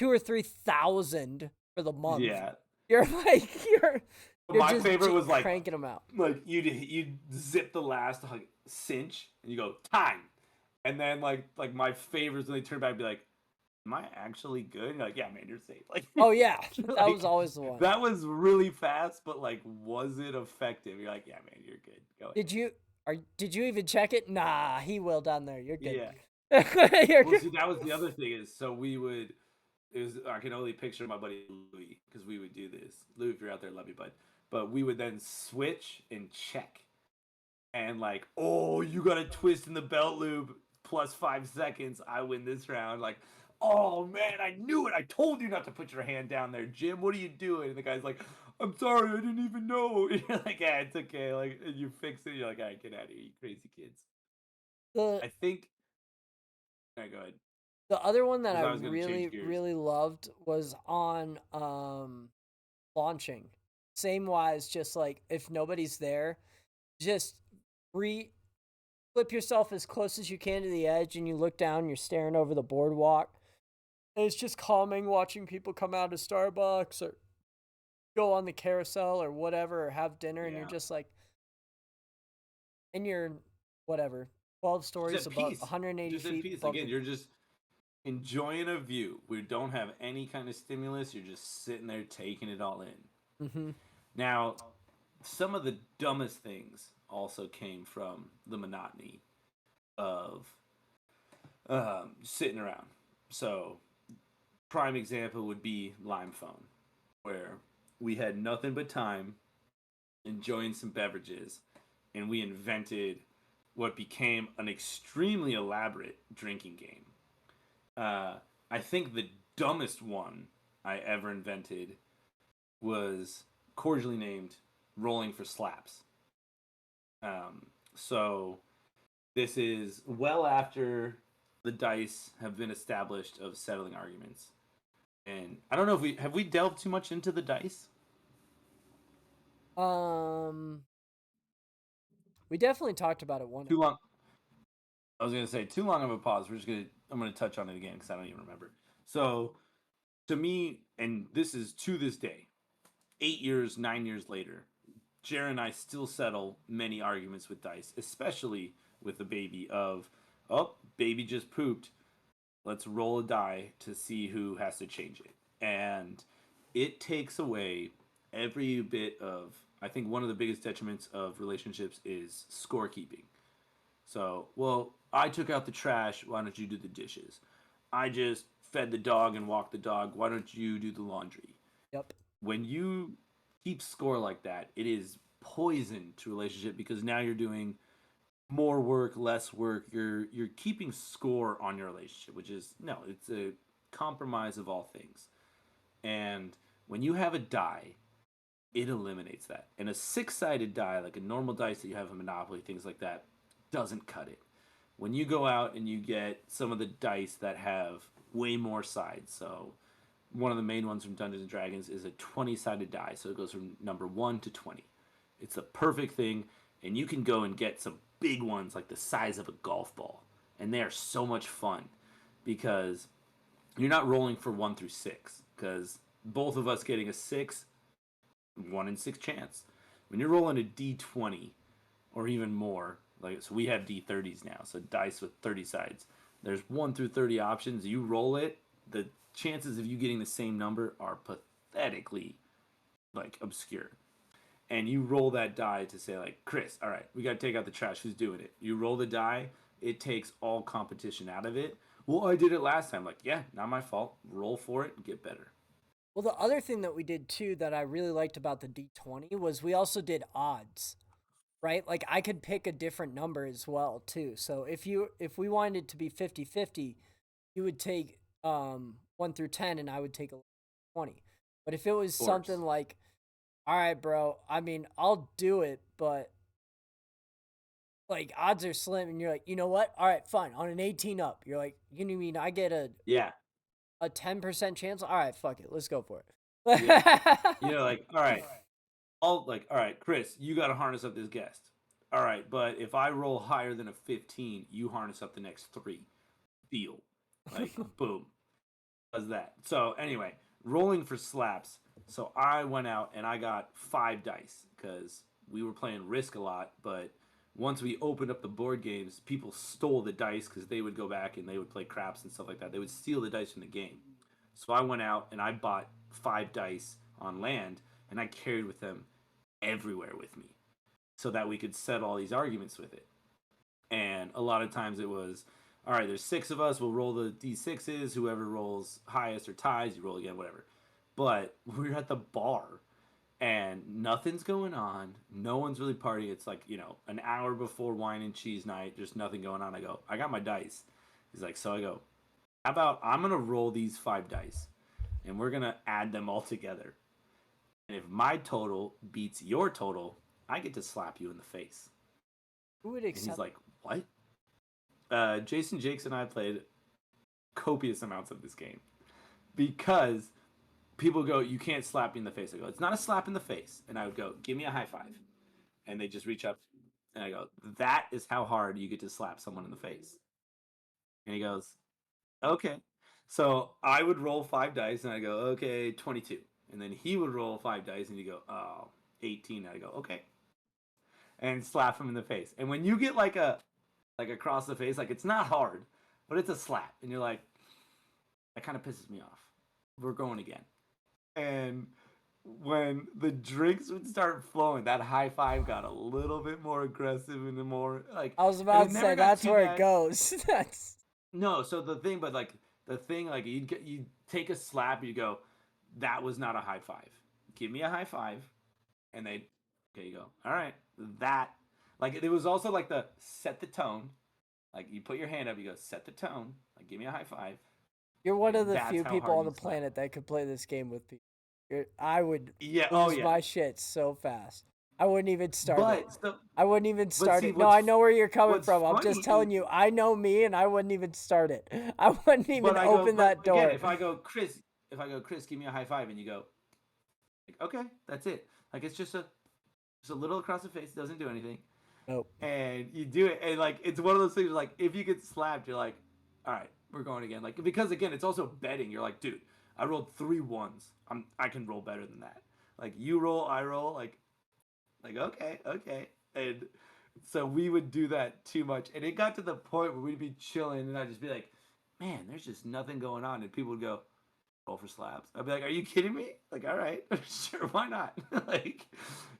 or 3,000 for the month. yeah. You're like you're My just favorite was cranking them out. like you zip the last like cinch and you go time, and then like my favorites when they turn back and be like, "Am I actually good?" And you're like, "Yeah, man, you're safe." Like Oh yeah, that was like always the one. that was really fast, but like was it effective? You're like, "Yeah, man, you're good. Go Did ahead." you did you even check it? Nah, he will down there. You're good. Yeah. You're Well, good. see, that was the other thing is so we would. It was I can only picture my buddy Louis because we would do this. Louis, if you're out there, love you, bud. But we would then switch and check. And like, "Oh, you got a twist in the belt loop plus 5 seconds. I win this round." Like, "Oh man, I knew it. I told you not to put your hand down there, Jim. What are you doing?" And the guy's like, I'm sorry, I didn't even know. You're like, yeah, it's okay. Like, and you fix it. You're like, all right, get out of here, you crazy kids. The I think. All right, go ahead. the other one that I Because I was gonna really change gears. really loved was on launching. Same wise, just like if nobody's there, just re flip yourself as close as you can to the edge, and you look down. You're staring over the boardwalk. And it's just calming watching people come out of Starbucks or go on the carousel or whatever, or have dinner, and you're Yeah. just like, and you're whatever, 12 Just stories at above, peace. 180 Just at feet peace. above Again, the. you're just enjoying a view. We don't have any kind of stimulus. You're just sitting there taking it all in. Mm-hmm. Now, some of the dumbest things also came from the monotony of sitting around. So, prime example would be Lime Phone, where we had nothing but time, enjoying some beverages, and we invented what became an extremely elaborate drinking game. I think the dumbest one I ever invented was cordially named Rolling for Slaps. So this is well after the dice have been established of settling arguments. And I don't know if we delved too much into the dice. Um, we definitely talked about it one. Too long. I was gonna say too long of a pause. I'm gonna touch on it again because I don't even remember. So to me, and this is to this day, 8 years, 9 years later, Jared and I still settle many arguments with dice, especially with the baby of, oh, baby just pooped. Let's roll a die to see who has to change it. And it takes away every bit of, I think one of the biggest detriments of relationships is scorekeeping. So, well, I took out the trash. Why don't you do the dishes? I just fed the dog and walked the dog. Why don't you do the laundry? Yep. When you keep score like that, it is poison to relationship because now you're doing more work, less work. You're keeping score on your relationship, which is no, it's a compromise of all things. And when you have a die, it eliminates that. And a six-sided die, like a normal dice that you have in Monopoly, things like that, doesn't cut it. When you go out and you get some of the dice that have way more sides, so one of the main ones from Dungeons and Dragons is a 20-sided die, so it goes from number 1 to 20. It's the perfect thing, and you can go and get some big ones like the size of a golf ball, and they are so much fun because you're not rolling for 1 through 6 because both of us getting a 6, 1 in 6 chance. When you're rolling a d20 or even more, like so we have d30s now, so dice with 30 sides. There's 1 through 30 options. You roll it, the chances of you getting the same number are pathetically like obscure. And you roll that die to say like, Chris, all right, we got to take out the trash. Who's doing it? You roll the die. It takes all competition out of it. Well, I did it last time. Like, yeah, not my fault. Roll for it and get better. Well, the other thing that we did too that I really liked about the D20 was we also did odds, right? Like I could pick a different number as well too. So if we wanted it to be 50-50, you would take 1 through 10 and I would take 20. But if it was Of something course. like, all right, bro, I mean, I'll do it, but like odds are slim, and you're like, you know what? All right, fine. On an 18 up, you're like, you know what I mean? I get Yeah. a 10% chance. All right, fuck it. Let's go for Yeah. it. Like, all right, Chris, you got to harness up this guest. All right, but if I roll higher than a 15, you harness up the next three. Deal. Like, boom. Does that. So, anyway, rolling for slaps. So, I went out and I got 5 dice because we were playing Risk a lot. But once we opened up the board games, people stole the dice because they would go back and they would play craps and stuff like that. They would steal the dice from the game. So, I went out and I bought 5 dice on land and I carried with them everywhere with me so that we could settle all these arguments with it. And a lot of times it was, all right, there's 6 of us, we'll roll the d6s. Whoever rolls highest or ties, you roll again, whatever. But we're at the bar and nothing's going on. No one's really partying. It's like, an hour before wine and cheese night, there's nothing going on. I go, I got my dice. He's like, so I go, how about I'm going to roll these 5 dice and we're going to add them all together. And if my total beats your total, I get to slap you in the face. Who would And he's accept? like, what? Jason Jakes and I played copious amounts of this game because people go, you can't slap me in the face. I go, it's not a slap in the face. And I would go, give me a high five. And they just reach up and I go, that is how hard you get to slap someone in the face. And he goes, okay. So I would roll 5 dice and I go, okay, 22. And then he would roll 5 dice and he'd go, oh, 18. And I go, okay. And slap him in the face. And when you get like across the face, like it's not hard, but it's a slap. And you're like, that kind of pisses me off. We're going again. And when the drinks would start flowing, that high five got a little bit more aggressive and more like. I was about to say that's where it goes. That's no. So the thing, but like the thing, like you take a slap, you go, that was not a high five. Give me a high five, and they, okay, you go, all right, that, like it was also like the set the tone, like you put your hand up, you go set the tone, like give me a high five. You're one of the That's few how people hard on the you slap. planet that could play this game with people. I would Yeah. lose my shit so fast. I wouldn't even start it. I wouldn't even start it. No, I know where you're coming from. I'm just telling you, I know me, and I wouldn't even start it. I wouldn't even open that door. Again, if I go, Chris, give me a high five, and you go, like, okay, that's it. Like it's just a little across the face, doesn't do anything. Nope. And you do it, and like it's one of those things. Like if you get slapped, you're like, all right, we're going again. Like because again, it's also betting. You're like, dude, I rolled 3 1s. I can roll better than that. Like you roll, I roll. Like okay. And so we would do that too much, and it got to the point where we'd be chilling, and I'd just be like, man, there's just nothing going on, and people would go, roll for slabs. I'd be like, are you kidding me? Like, all right, sure, why not? like,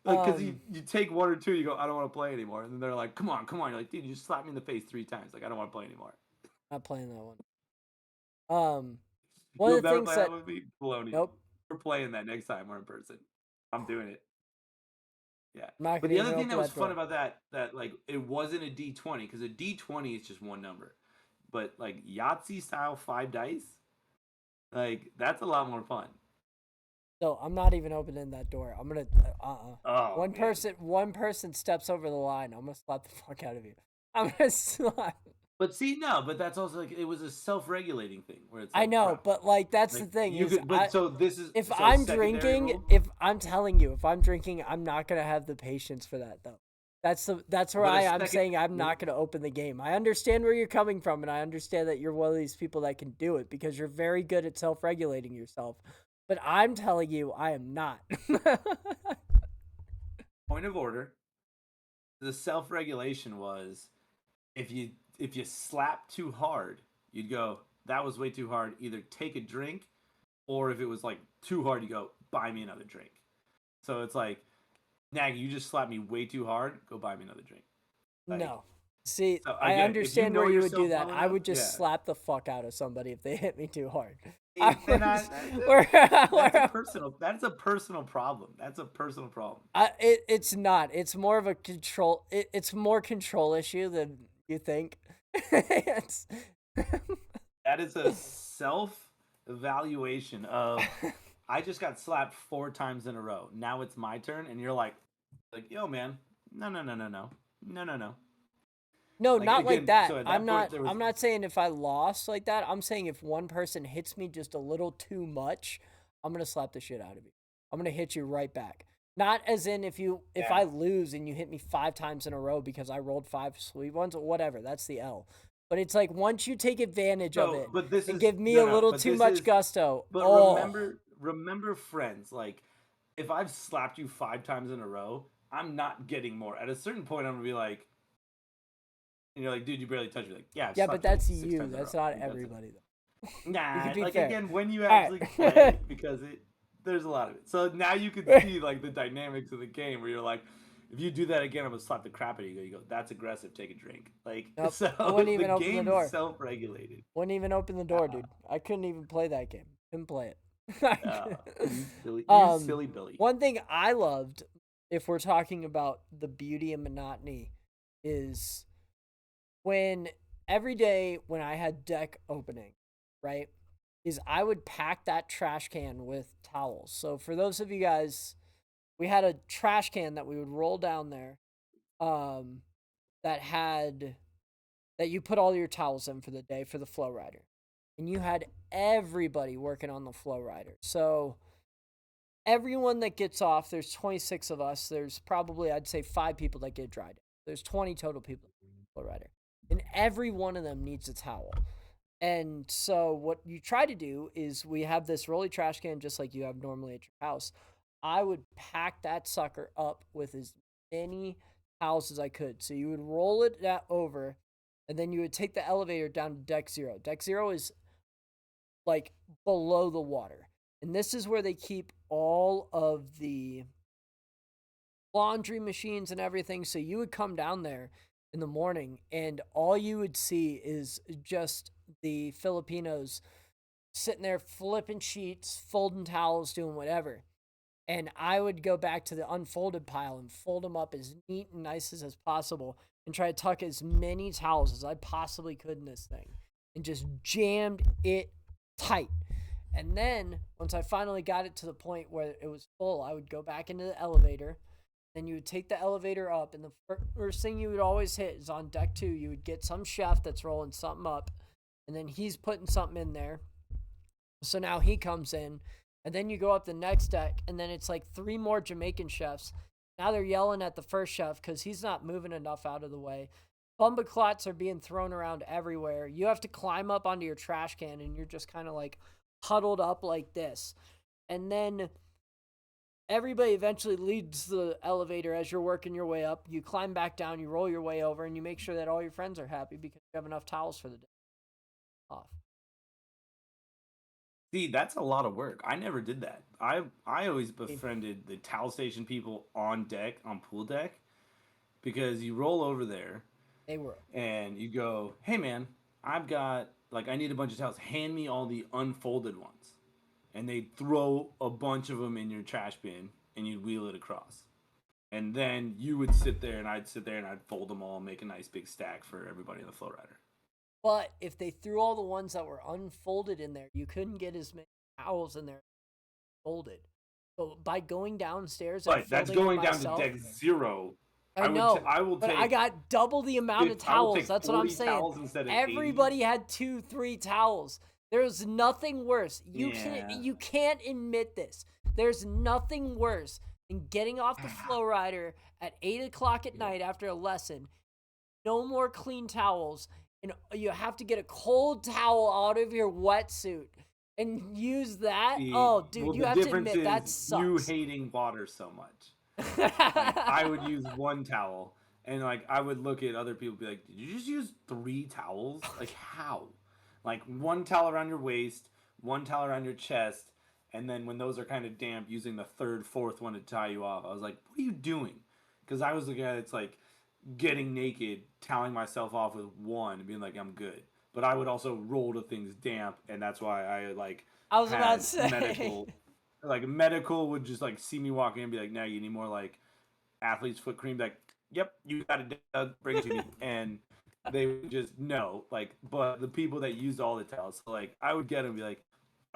because you take 1 or 2, you go, I don't want to play anymore, and then they're like, come on. You're like, dude, you just slapped me in the face 3 times. Like, I don't want to play anymore. Not playing that one. One You'll of the never things play that with me? Baloney. nope. We're playing that next time we're in person. I'm doing it. Yeah. But the other thing that was fun about that like it wasn't a D20 because a D20 is just one number, but like Yahtzee style 5 dice, like that's a lot more fun. So I'm not even opening that door. I'm gonna Oh, one person steps over the line. I'm gonna slap the fuck out of you. I'm gonna slap. But see, no, but that's also like it was a self-regulating thing where it's. Like, I know, but like that's like, the thing you is, could, but so this is if so I'm secondary drinking, rule? if I'm telling you, if I'm drinking, I'm not gonna have the patience for that though. That's why I'm saying I'm not gonna open the game. I understand where you're coming from, and I understand that you're one of these people that can do it because you're very good at self-regulating yourself. But I'm telling you, I am not. Point of order. The self-regulation was if you slap too hard, you'd go, that was way too hard. Either take a drink, or if it was like too hard, you go, buy me another drink. So it's like, Nagy, you just slapped me way too hard. Go buy me another drink. Like, no. See, so I again, understand where you would do that. I would just yeah. slap the fuck out of somebody if they hit me too hard. That's a personal problem. That's a personal problem. It's not. It's more of a control. It's more control issue than you think. That is a self-evaluation of I just got slapped 4 times in a row. Now it's my turn, and you're like, yo, man, no. No, like, not again, like that. so I'm not. I'm not saying if I lost like that. I'm saying if one person hits me just a little too much, I'm gonna slap the shit out of you. I'm gonna hit you right back. Not as in if I lose and you hit me 5 times in a row because I rolled 5 sweet ones or whatever. That's the L. But it's like once you take advantage of it and give me a little too much gusto. But remember, friends. Like if I've slapped you 5 times in a row, I'm not getting more. At a certain point, I'm gonna be like. And you're like, dude, you barely touched me. Like, yeah, but that's you. That's not everybody, though. Nah, like fair. Again, when you actually play, because there's a lot of it. So now you can see like the dynamics of the game where you're like, if you do that again, I'm gonna slap the crap out of you. You go, that's aggressive. Take a drink. Like, nope. so I wouldn't even open the door. Self-regulated. Wouldn't even open the door, dude. I couldn't even play that game. Couldn't play it. You silly Billy. One thing I loved, if we're talking about the beauty and monotony, is when every day when I had deck opening, right? is I would pack that trash can with towels. So for those of you guys, we had a trash can that we would roll down there, um, that had that you put all your towels in for the day for the flow rider, and you had everybody working on the flow rider. So everyone that gets off, there's 26 of us. There's probably, I'd say, 5 people that get dried. There's 20 total people in the flow rider, and every one of them needs a towel. And so what you try to do is, we have this rolly trash can just like you have normally at your house. I would pack that sucker up with as many towels as I could. So you would roll it that over, and then you would take the elevator down to deck 0. Deck 0 is like below the water. And this is where they keep all of the laundry machines and everything. So you would come down there in the morning, and all you would see is just the Filipinos sitting there flipping sheets, folding towels, doing whatever. And I would go back to the unfolded pile and fold them up as neat and nice as possible, and try to tuck as many towels as I possibly could in this thing, and just jammed it tight. And then once I finally got it to the point where it was full, I would go back into the elevator. Then you would take the elevator up, and the first thing you would always hit is on deck 2. You would get some chef that's rolling something up, and then he's putting something in there. So now he comes in, and then you go up the next deck, and then it's like 3 more Jamaican chefs. Now they're yelling at the first chef because he's not moving enough out of the way. Bumba clots are being thrown around everywhere. You have to climb up onto your trash can, and you're just kind of like huddled up like this. And then everybody eventually leaves the elevator as you're working your way up. You climb back down, you roll your way over, and you make sure that all your friends are happy because you have enough towels for the day off. See, that's a lot of work. I never did that. I always befriended the towel station people on deck, on pool deck, because you roll over there. They were. And you go, hey man, I've got, like, I need a bunch of towels. Hand me all the unfolded ones. And they'd throw a bunch of them in your trash bin, and you'd wheel it across. And then you would sit there, and I'd sit there, and I'd fold them all and make a nice big stack for everybody in the flowrider. But if they threw all the ones that were unfolded in there, you couldn't get as many towels in there folded. So by going downstairs and But that's folding going myself, down to deck 0. I know, I will but take, I got double the amount of towels. That's what I'm saying. Everybody 80. had 2, 3 towels. There's nothing worse. You can't admit this. There's nothing worse than getting off the flow rider at 8 o'clock at night after a lesson. No more clean towels, and you have to get a cold towel out of your wetsuit and use that. Oh, dude, you have to admit that sucks. You hating water so much. Like, I would use 1 towel, and like I would look at other people and be like, did you just use 3 towels? Like, how? Like 1 towel around your waist, 1 towel around your chest, and then when those are kind of damp, using the 3rd, 4th one to tie you off. I was like, what are you doing? Because I was looking at it's like getting naked, toweling myself off with 1 and being like, I'm good. But I would also roll to things damp, and that's why I was about to say medical would just like see me walking in and be like, now you need more like athlete's foot cream. Like, yep, you got it, bring it to me. And they would just know, like, but the people that used all the towels, so like I would get them and be like,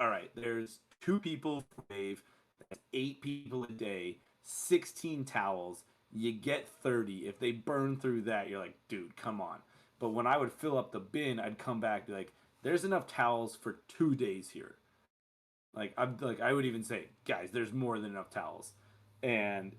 all right, there's 2 people per wave, that's 8 people a day, 16 towels, you get 30. If they burn through that, you're like, dude, come on. But when I would fill up the bin, I'd come back and be like, there's enough towels for 2 days here. I would even say, guys, there's more than enough towels. And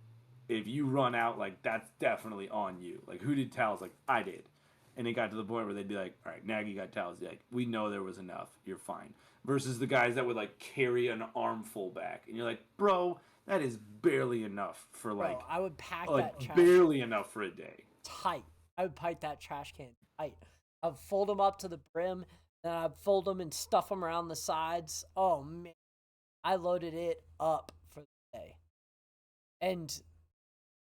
if you run out, like, that's definitely on you. Like, who did towels? Like, I did. And it got to the point where they'd be like, all right, Nagy got towels. Like, we know there was enough. You're fine. Versus the guys that would, like, carry an armful back. And you're like, bro, that is barely enough for, like... Bro, I would pack that trash barely enough for a day. tight. I would pipe that trash can tight. I'd fold them up to the brim, then I'd fold them and stuff them around the sides. Oh, man. I loaded it up for the day. And,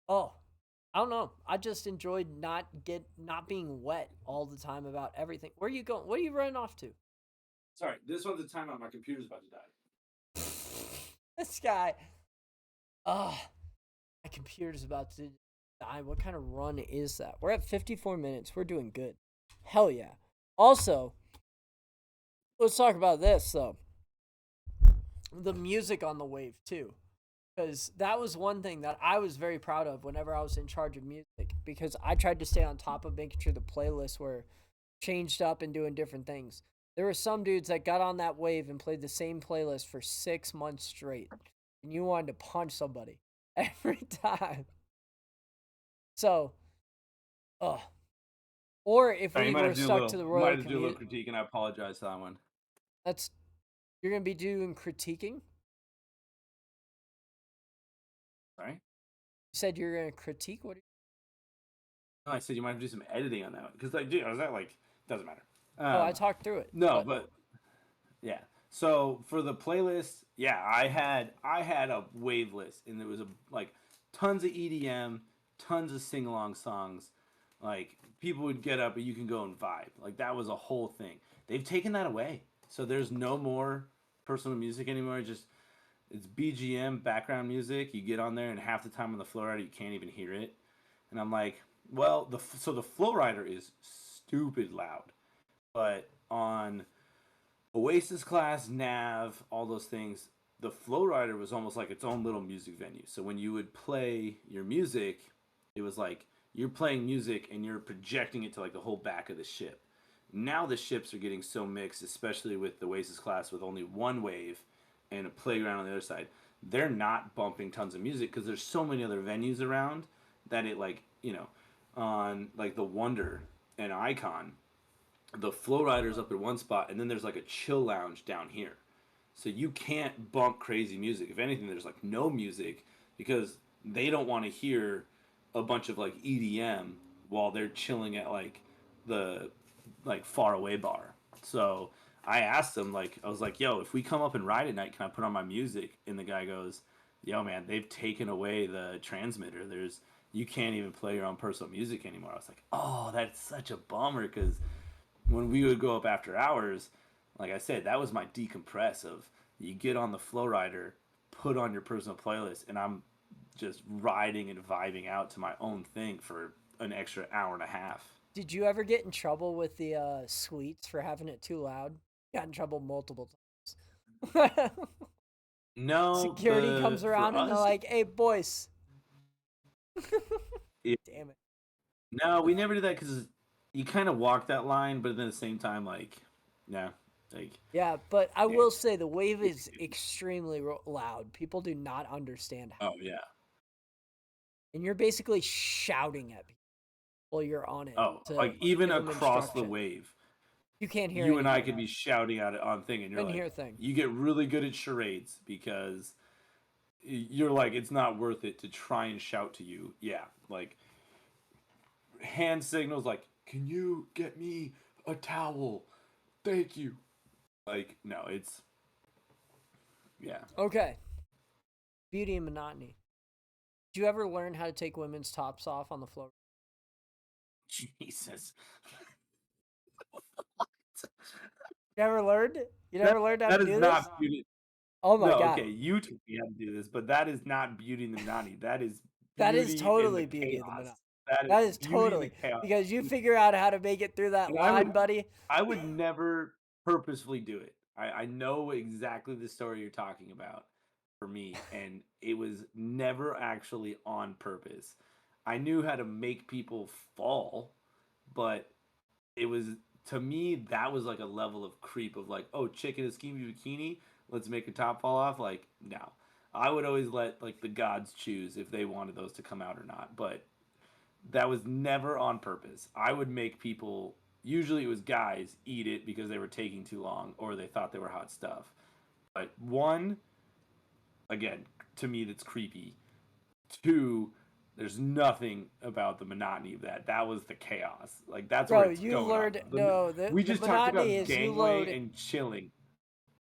I don't know. I just enjoyed not being wet all the time about everything. Where are you going? What are you running off to? Sorry, this one's a timeout. My computer's about to die. This guy. My computer's about to die. What kind of run is that? We're at 54 minutes. We're doing good. Hell yeah. Also, Let's talk about this though. The music on the wave too. Because that was one thing that I was very proud of whenever I was in charge of music, because I tried to stay on top of making sure the playlists were changed up and doing different things. There were some dudes that got on that wave and played the same playlist for 6 months straight, and you wanted to punch somebody every time. So, ugh. Or if Sorry, we were stuck to the you might royal have to do a little community, critique, and I apologize for that one. that's you're gonna be doing critiquing. Sorry? You said you're gonna critique. What? No, I said you might have to do some editing on that one because, like, dude, I was that like doesn't matter. I talked through it. No, but yeah. So for the playlist, yeah, I had a wave list, and there was like tons of EDM, tons of sing along songs. Like people would get up and you can go and vibe. Like that was a whole thing. They've taken that away, so there's no more personal music anymore. It's BGM background music. You get on there, and half the time on the flowrider you can't even hear it. And I'm like, well, the flowrider is stupid loud, but on Oasis class, Nav, all those things, the flowrider was almost like its own little music venue. So when you would play your music, it was like you're playing music and you're projecting it to like the whole back of the ship. Now the ships are getting so mixed, especially with the Oasis class with only one wave and a playground on the other side. They're not bumping tons of music because there's so many other venues around that it like, on like the Wonder and Icon, the flowrider's up at one spot, and then there's like a chill lounge down here. So you can't bump crazy music. If anything, there's like no music because they don't want to hear a bunch of like EDM while they're chilling at like the like far away bar. So I asked them, like, I was like, yo, if we come up and ride at night, can I put on my music? And the guy goes, yo, man, they've taken away the transmitter. You can't even play your own personal music anymore. I was like, oh, that's such a bummer because when we would go up after hours, like I said, that was my decompress of you get on the flowrider, put on your personal playlist, and I'm just riding and vibing out to my own thing for an extra hour and a half. Did you ever get in trouble with the suites for having it too loud? Got in trouble multiple times. No, Security comes for around and they're us, like, "Hey, boys." Damn it. no, we never did that because you kind of walk that line, but at the same time, like, yeah, like, Yeah, but I yeah. will say the wave is extremely loud. People do not understand how. Oh yeah. And you're basically shouting at people while you're on it. Oh, To like even give them across the instruction. wave, You can't hear you and I anything. could be shouting at it on thing, and you're Couldn't like, hear a thing. you get really good at charades because you're like, it's not worth it to try and shout to you. Yeah, like hand signals, like, can you get me a towel? Thank you. Like, no, it's yeah. Okay. Beauty and monotony. Did you ever learn how to take women's tops off on the floor? Jesus. You never learned? You That never learned how to that is do this? not beauty. Oh my No, god. okay, you taught me how to do this, but that is not beauty in the Nani. That is That is beauty in the totally beauty of the chaos. monotony. That That is is beauty in the totally chaos. because you figure out how to make it through that And line, buddy. I would never purposefully do it. I know exactly the story you're talking about for me, and it was never actually on purpose. I knew how to make people fall, but it was to me that was like a level of creep of like, oh, chick in a skinny bikini, let's make a top fall off. Like, no. I would always let like the gods choose if they wanted those to come out or not, but that was never on purpose. I would make people, usually it was guys, eat it because they were taking too long or they thought they were hot stuff. But one, again, to me that's creepy. Two, there's nothing about the monotony of that. That was the chaos. Like that's where Bro, it's you going on. learned no. The We just talked monotony about is you gangway load. and chilling.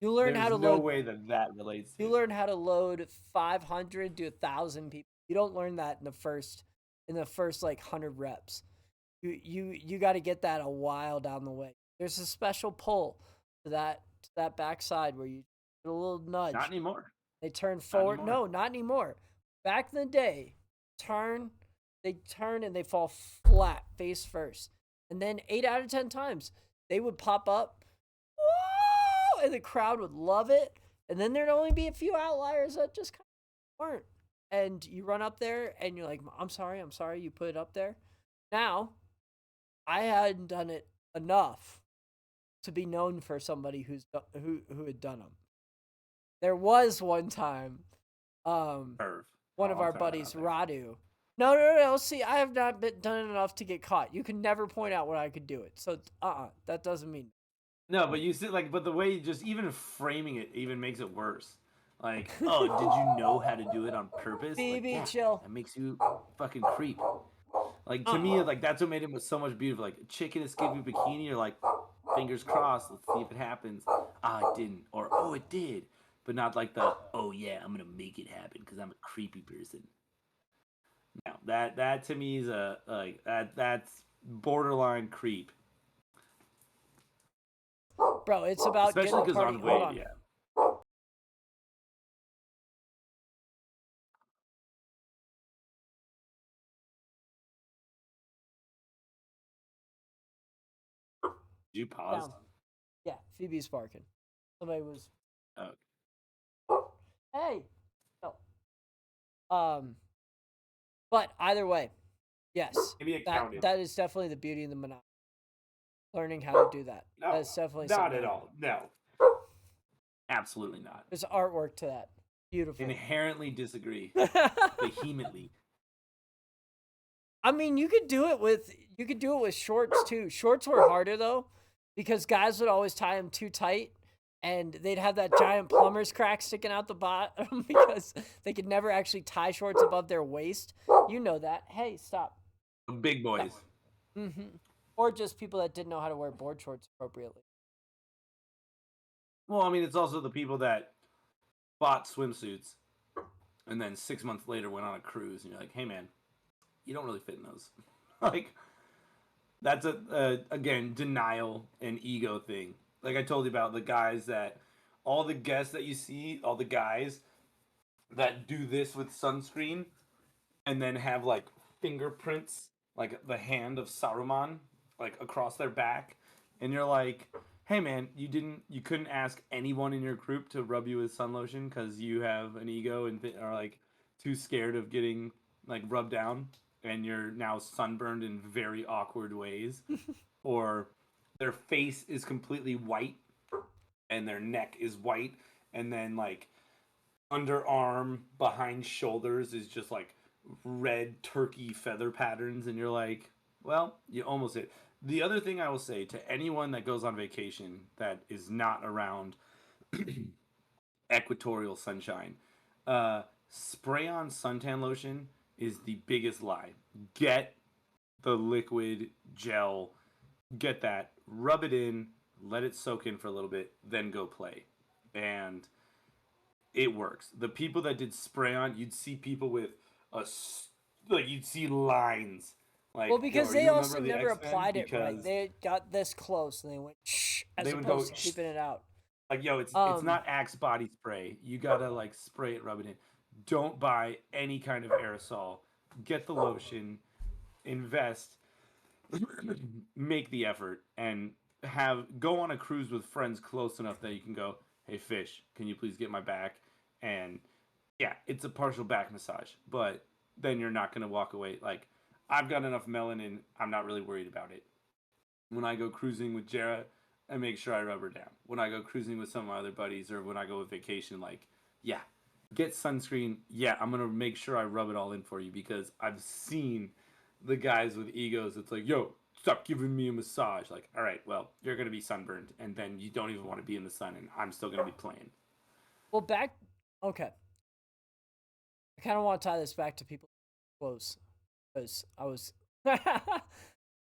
You learn how There's to no load. way that relates to You it. learn how to load 500 to 1,000 people. You don't learn that in the first like 100 reps. You got to get that a while down the way. There's a special pull to that backside where you get a little Not nudge. anymore. They turn Not forward. anymore. No, not anymore. Back in the day, they turn and they fall flat face first. And then 8 out of 10 times, they would pop up. and the crowd would love it. And then there'd only be a few outliers that just kind of weren't. And you run up there and you're like, I'm sorry, you put it up there. Now, I hadn't done it enough to be known for somebody who had done them. There was one time, one of our buddies, Radu. No. See, I have not done it enough to get caught. You can never point out when I could do it. So, that doesn't mean. No, but you see, like, but the way you just even framing it even makes it worse. Like, oh, did you know how to do it on purpose? Phoebe, like, chill. That makes you fucking creep. Like, to me, like, that's what made it so much beautiful. Like, chick in a skimpy bikini, you're like, fingers crossed, let's see if it happens. Ah, it didn't. Or, oh, it did. But not like the, oh, yeah, I'm going to make it happen because I'm a creepy person. No, that to me is that's borderline creep. Bro, it's about especially because on weight, yeah. Did you pause? Down. Yeah, Phoebe's barking. Somebody was. Okay. Hey. No. But either way, yes. Maybe that is definitely the beauty of the Monopoly. Learning how to do that. No, that's definitely not at all. No. Absolutely not. There's artwork to that. Beautiful. Inherently disagree. Vehemently. I mean, you could do it with shorts too. Shorts were harder though, because guys would always tie them too tight, and they'd have that giant plumber's crack sticking out the bottom because they could never actually tie shorts above their waist. You know that. Hey, stop. Big boys. Mm-hmm. Or just people that didn't know how to wear board shorts appropriately. Well, I mean, it's also the people that bought swimsuits and then 6 months later went on a cruise, and you're like, hey, man, you don't really fit in those. Like, that's again, denial and ego thing. Like I told you about the guys that, all the guests that you see, all the guys that do this with sunscreen and then have like fingerprints, like the hand of Saruman, like across their back. And you're like, hey man, you couldn't ask anyone in your group to rub you with sun lotion because you have an ego and are like too scared of getting like rubbed down, and you're now sunburned in very awkward ways. Or their face is completely white and their neck is white, and then like underarm behind shoulders is just like red turkey feather patterns, and you're like, well, you almost hit. The other thing I will say to anyone that goes on vacation that is not around equatorial sunshine, spray on suntan lotion is the biggest lie. Get the liquid gel, get that, rub it in, let it soak in for a little bit, then go play. And it works. The people that did spray on, you'd see people with you'd see lines. Like, well, because they also never X-Men? applied it right. They got this close and they went shh, as they opposed to keeping it out. Like, yo, it's not Axe body spray. You gotta like spray it, rub it in. Don't buy any kind of aerosol. Get the lotion, invest, make the effort, and go on a cruise with friends close enough that you can go, hey fish, can you please get my back? And yeah, it's a partial back massage, but then you're not gonna walk away like, I've got enough melanin, I'm not really worried about it. When I go cruising with Jarrah, I make sure I rub her down. When I go cruising with some of my other buddies, or when I go on vacation, like, yeah, get sunscreen. Yeah, I'm gonna make sure I rub it all in for you, because I've seen the guys with egos. It's like, yo, stop giving me a massage. Like, all right, well, you're gonna be sunburned, and then you don't even want to be in the sun, and I'm still gonna be playing. Well, okay. I kind of want to tie this back to people's clothes, because I was.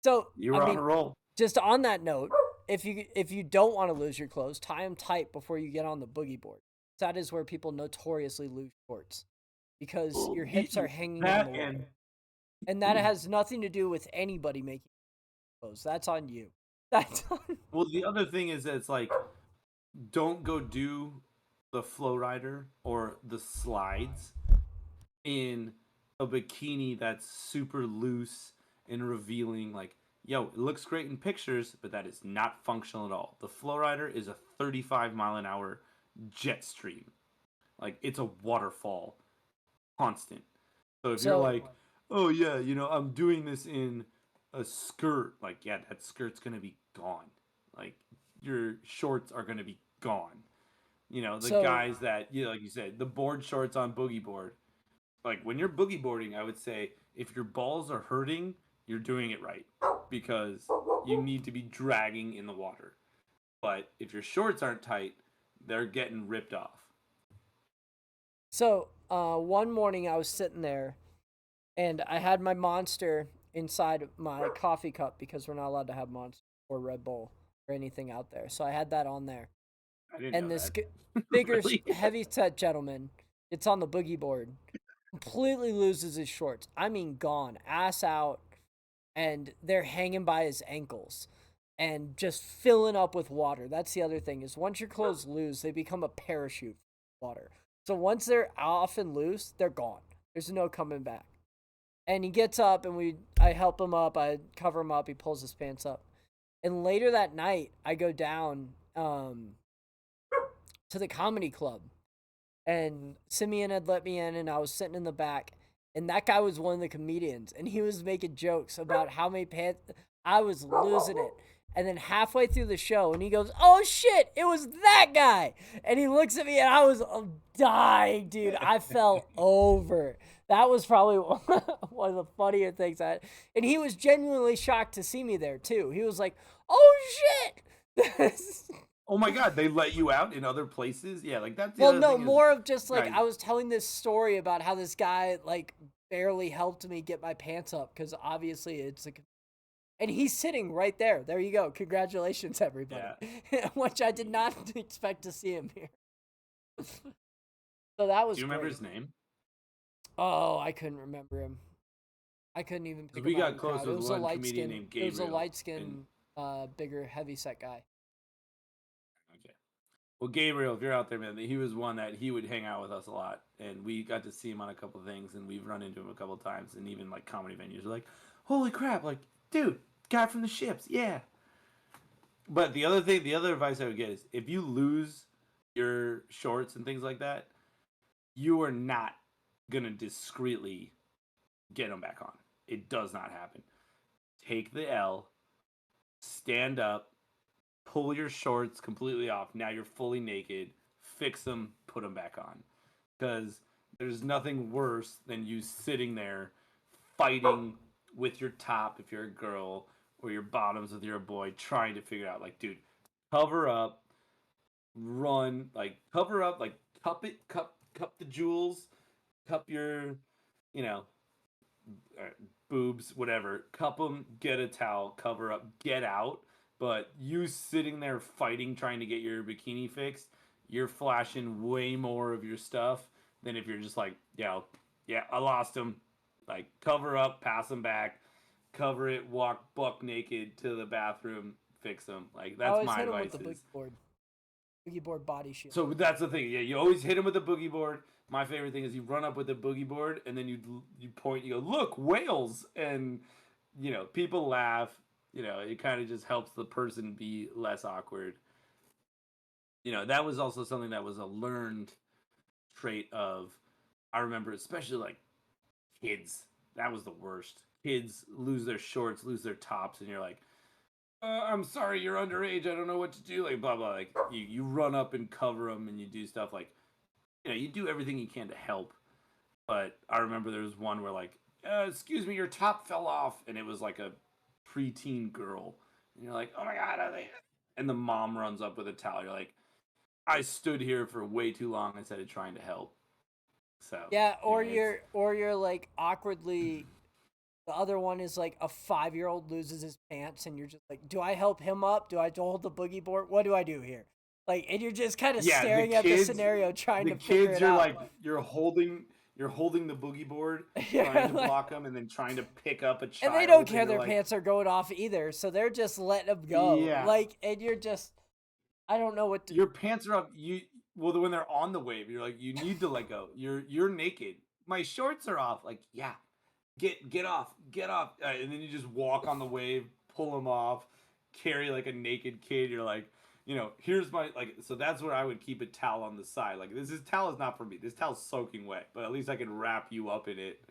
So you were on a roll. Just on that note, if you don't want to lose your clothes, tie them tight before you get on the boogie board. That is where people notoriously lose shorts, because your hips are hanging on the wall. And that has nothing to do with anybody making clothes. That's on you. That's on. Well, the other thing is that it's like, don't go do the flowrider or the slides in a bikini that's super loose and revealing. Like, yo, it looks great in pictures, but that is not functional at all. The flowrider is a 35-mile-an-hour jet stream. Like, it's a waterfall, constant. So if you're So like, oh yeah, I'm doing this in a skirt, like, yeah, that skirt's gonna be gone. Like, your shorts are gonna be gone. The so guys that, like you said, the board shorts on boogie board. Like, when you're boogie boarding, I would say if your balls are hurting, you're doing it right because you need to be dragging in the water. But if your shorts aren't tight, they're getting ripped off. one morning I was sitting there and I had my Monster inside my coffee cup because we're not allowed to have Monster or Red Bull or anything out there. So I had that on there. I didn't And know this that. bigger, Really? heavy set gentleman, it's on the boogie board, completely loses his shorts. I mean, gone, ass out, and they're hanging by his ankles and just filling up with water. That's the other thing is once your clothes lose, they become a parachute for water. So once they're off and loose, they're gone. There's no coming back. And he gets up and I help him up, I cover him up, he pulls his pants up. And later that night, I go down to the comedy club and Simeon had let me in and I was sitting in the back and that guy was one of the comedians and he was making jokes about how many pants I was losing it. And then halfway through the show and he goes, "Oh shit, it was that guy." And he looks at me and I was dying, dude. I fell over. That was probably one of the funnier things and he was genuinely shocked to see me there too. He was like, "Oh shit." Oh my god, they let you out in other places? Yeah, like that's the Well, other no, thing is, more of just like guys, I was telling this story about how this guy like barely helped me get my pants up because obviously it's a, and he's sitting right there. There you go. Congratulations, everybody. yeah. Which I did not expect to see him here. So that Do was you remember great. his name? Oh, I couldn't remember him. I couldn't even Because pick we him out in got the close crowd. It with was a one light comedian skin. named It was a Gabriel. light skin, bigger, heavy set guy. Okay. Well, Gabriel, if you're out there, man, he was one that he would hang out with us a lot, and we got to see him on a couple of things, and we've run into him a couple of times, and even like comedy venues. We're like, holy crap, like, dude, guy from the ships, yeah. But the other thing, the other advice I would get is if you lose your shorts and things like that, you are not gonna discreetly get them back on. It does not happen. Take the L, stand up, pull your shorts completely off. Now you're fully naked. Fix them, put them back on. Because there's nothing worse than you sitting there fighting with your top if you're a girl or your bottoms if you're a boy, trying to figure out, like, dude, cover up, run, like, cover up, like, cup the jewels, cup your, you know, boobs, whatever. Cup them, get a towel, cover up, get out. But you sitting there fighting, trying to get your bikini fixed, you're flashing way more of your stuff than if you're just like, yeah, I lost him. Like, cover up, pass them back, cover it, walk buck naked to the bathroom, fix them. Like, I that's always my hit him with advice. the Is boogie board body shield. so that's the thing. Yeah, you always hit him with the boogie board. My favorite thing is you run up with the boogie board and then you point. You go, look, whales, and people laugh. It kind of just helps the person be less awkward. That was also something that was a learned trait of. I remember, especially like kids. That was the worst. Kids lose their shorts, lose their tops, and you're like, I'm sorry, you're underage. I don't know what to do. Like, blah, blah. Like, you run up and cover them and you do stuff like, you do everything you can to help. But I remember there was one where, like, excuse me, your top fell off. And it was like a preteen girl. And you're like, oh my God. Are they... And the mom runs up with a towel. You're like, I stood here for way too long instead of trying to help. So, Yeah, or it's... you're like awkwardly. The other one is like a 5-year-old loses his pants, and you're just like, do I help him up? Do I hold the boogie board? What do I do here? Like, and you're just kind of staring at the scenario, trying to figure it you're out. like, you're holding the boogie board, Yeah, trying to like- block them, and then trying to pick up a child. And they don't care you're their like, pants are going off either, so they're just letting them go. Yeah. Like, and you're just, I don't know what to. Your pants are up. When they're on the wave, you're like, you need to let go. You're naked. My shorts are off. Like, yeah, get off, and then you just walk on the wave, pull them off, carry like a naked kid. You're like, here's my, like, so that's where I would keep a towel on the side. Like, this towel is not for me. This towel's soaking wet, but at least I can wrap you up in it.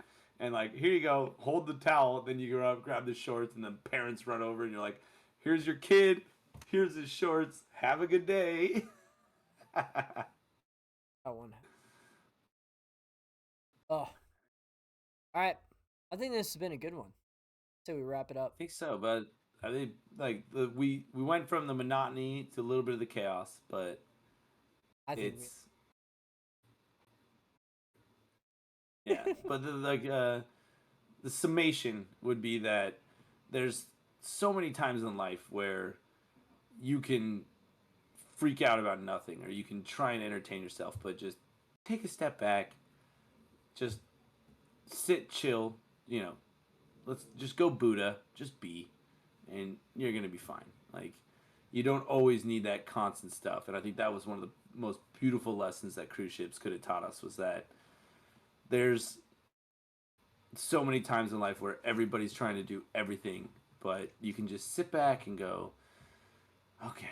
And, like, here you go, hold the towel. Then you go up, grab the shorts, and then parents run over, and you're like, here's your kid. Here's his shorts. Have a good day. That one. Oh. All right. I think this has been a good one. So we wrap it up. I think so, but I think like we went from the monotony to a little bit of the chaos, but I think yeah. But the summation would be that there's so many times in life where you can freak out about nothing, or you can try and entertain yourself, but just take a step back, just sit, chill, let's just go Buddha, just be, and you're gonna be fine. Like, you don't always need that constant stuff, and I think that was one of the most beautiful lessons that cruise ships could have taught us, was that there's so many times in life where everybody's trying to do everything, but you can just sit back and go, okay,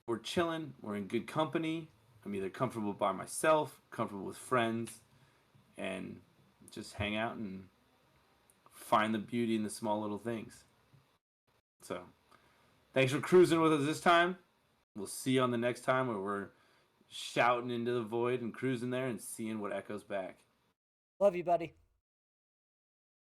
we're chilling, we're in good company, I'm either comfortable by myself, comfortable with friends, and just hang out and find the beauty in the small little things. So, thanks for cruising with us this time. We'll see you on the next time, where we're shouting into the void and cruising there and seeing what echoes back. Love you, buddy.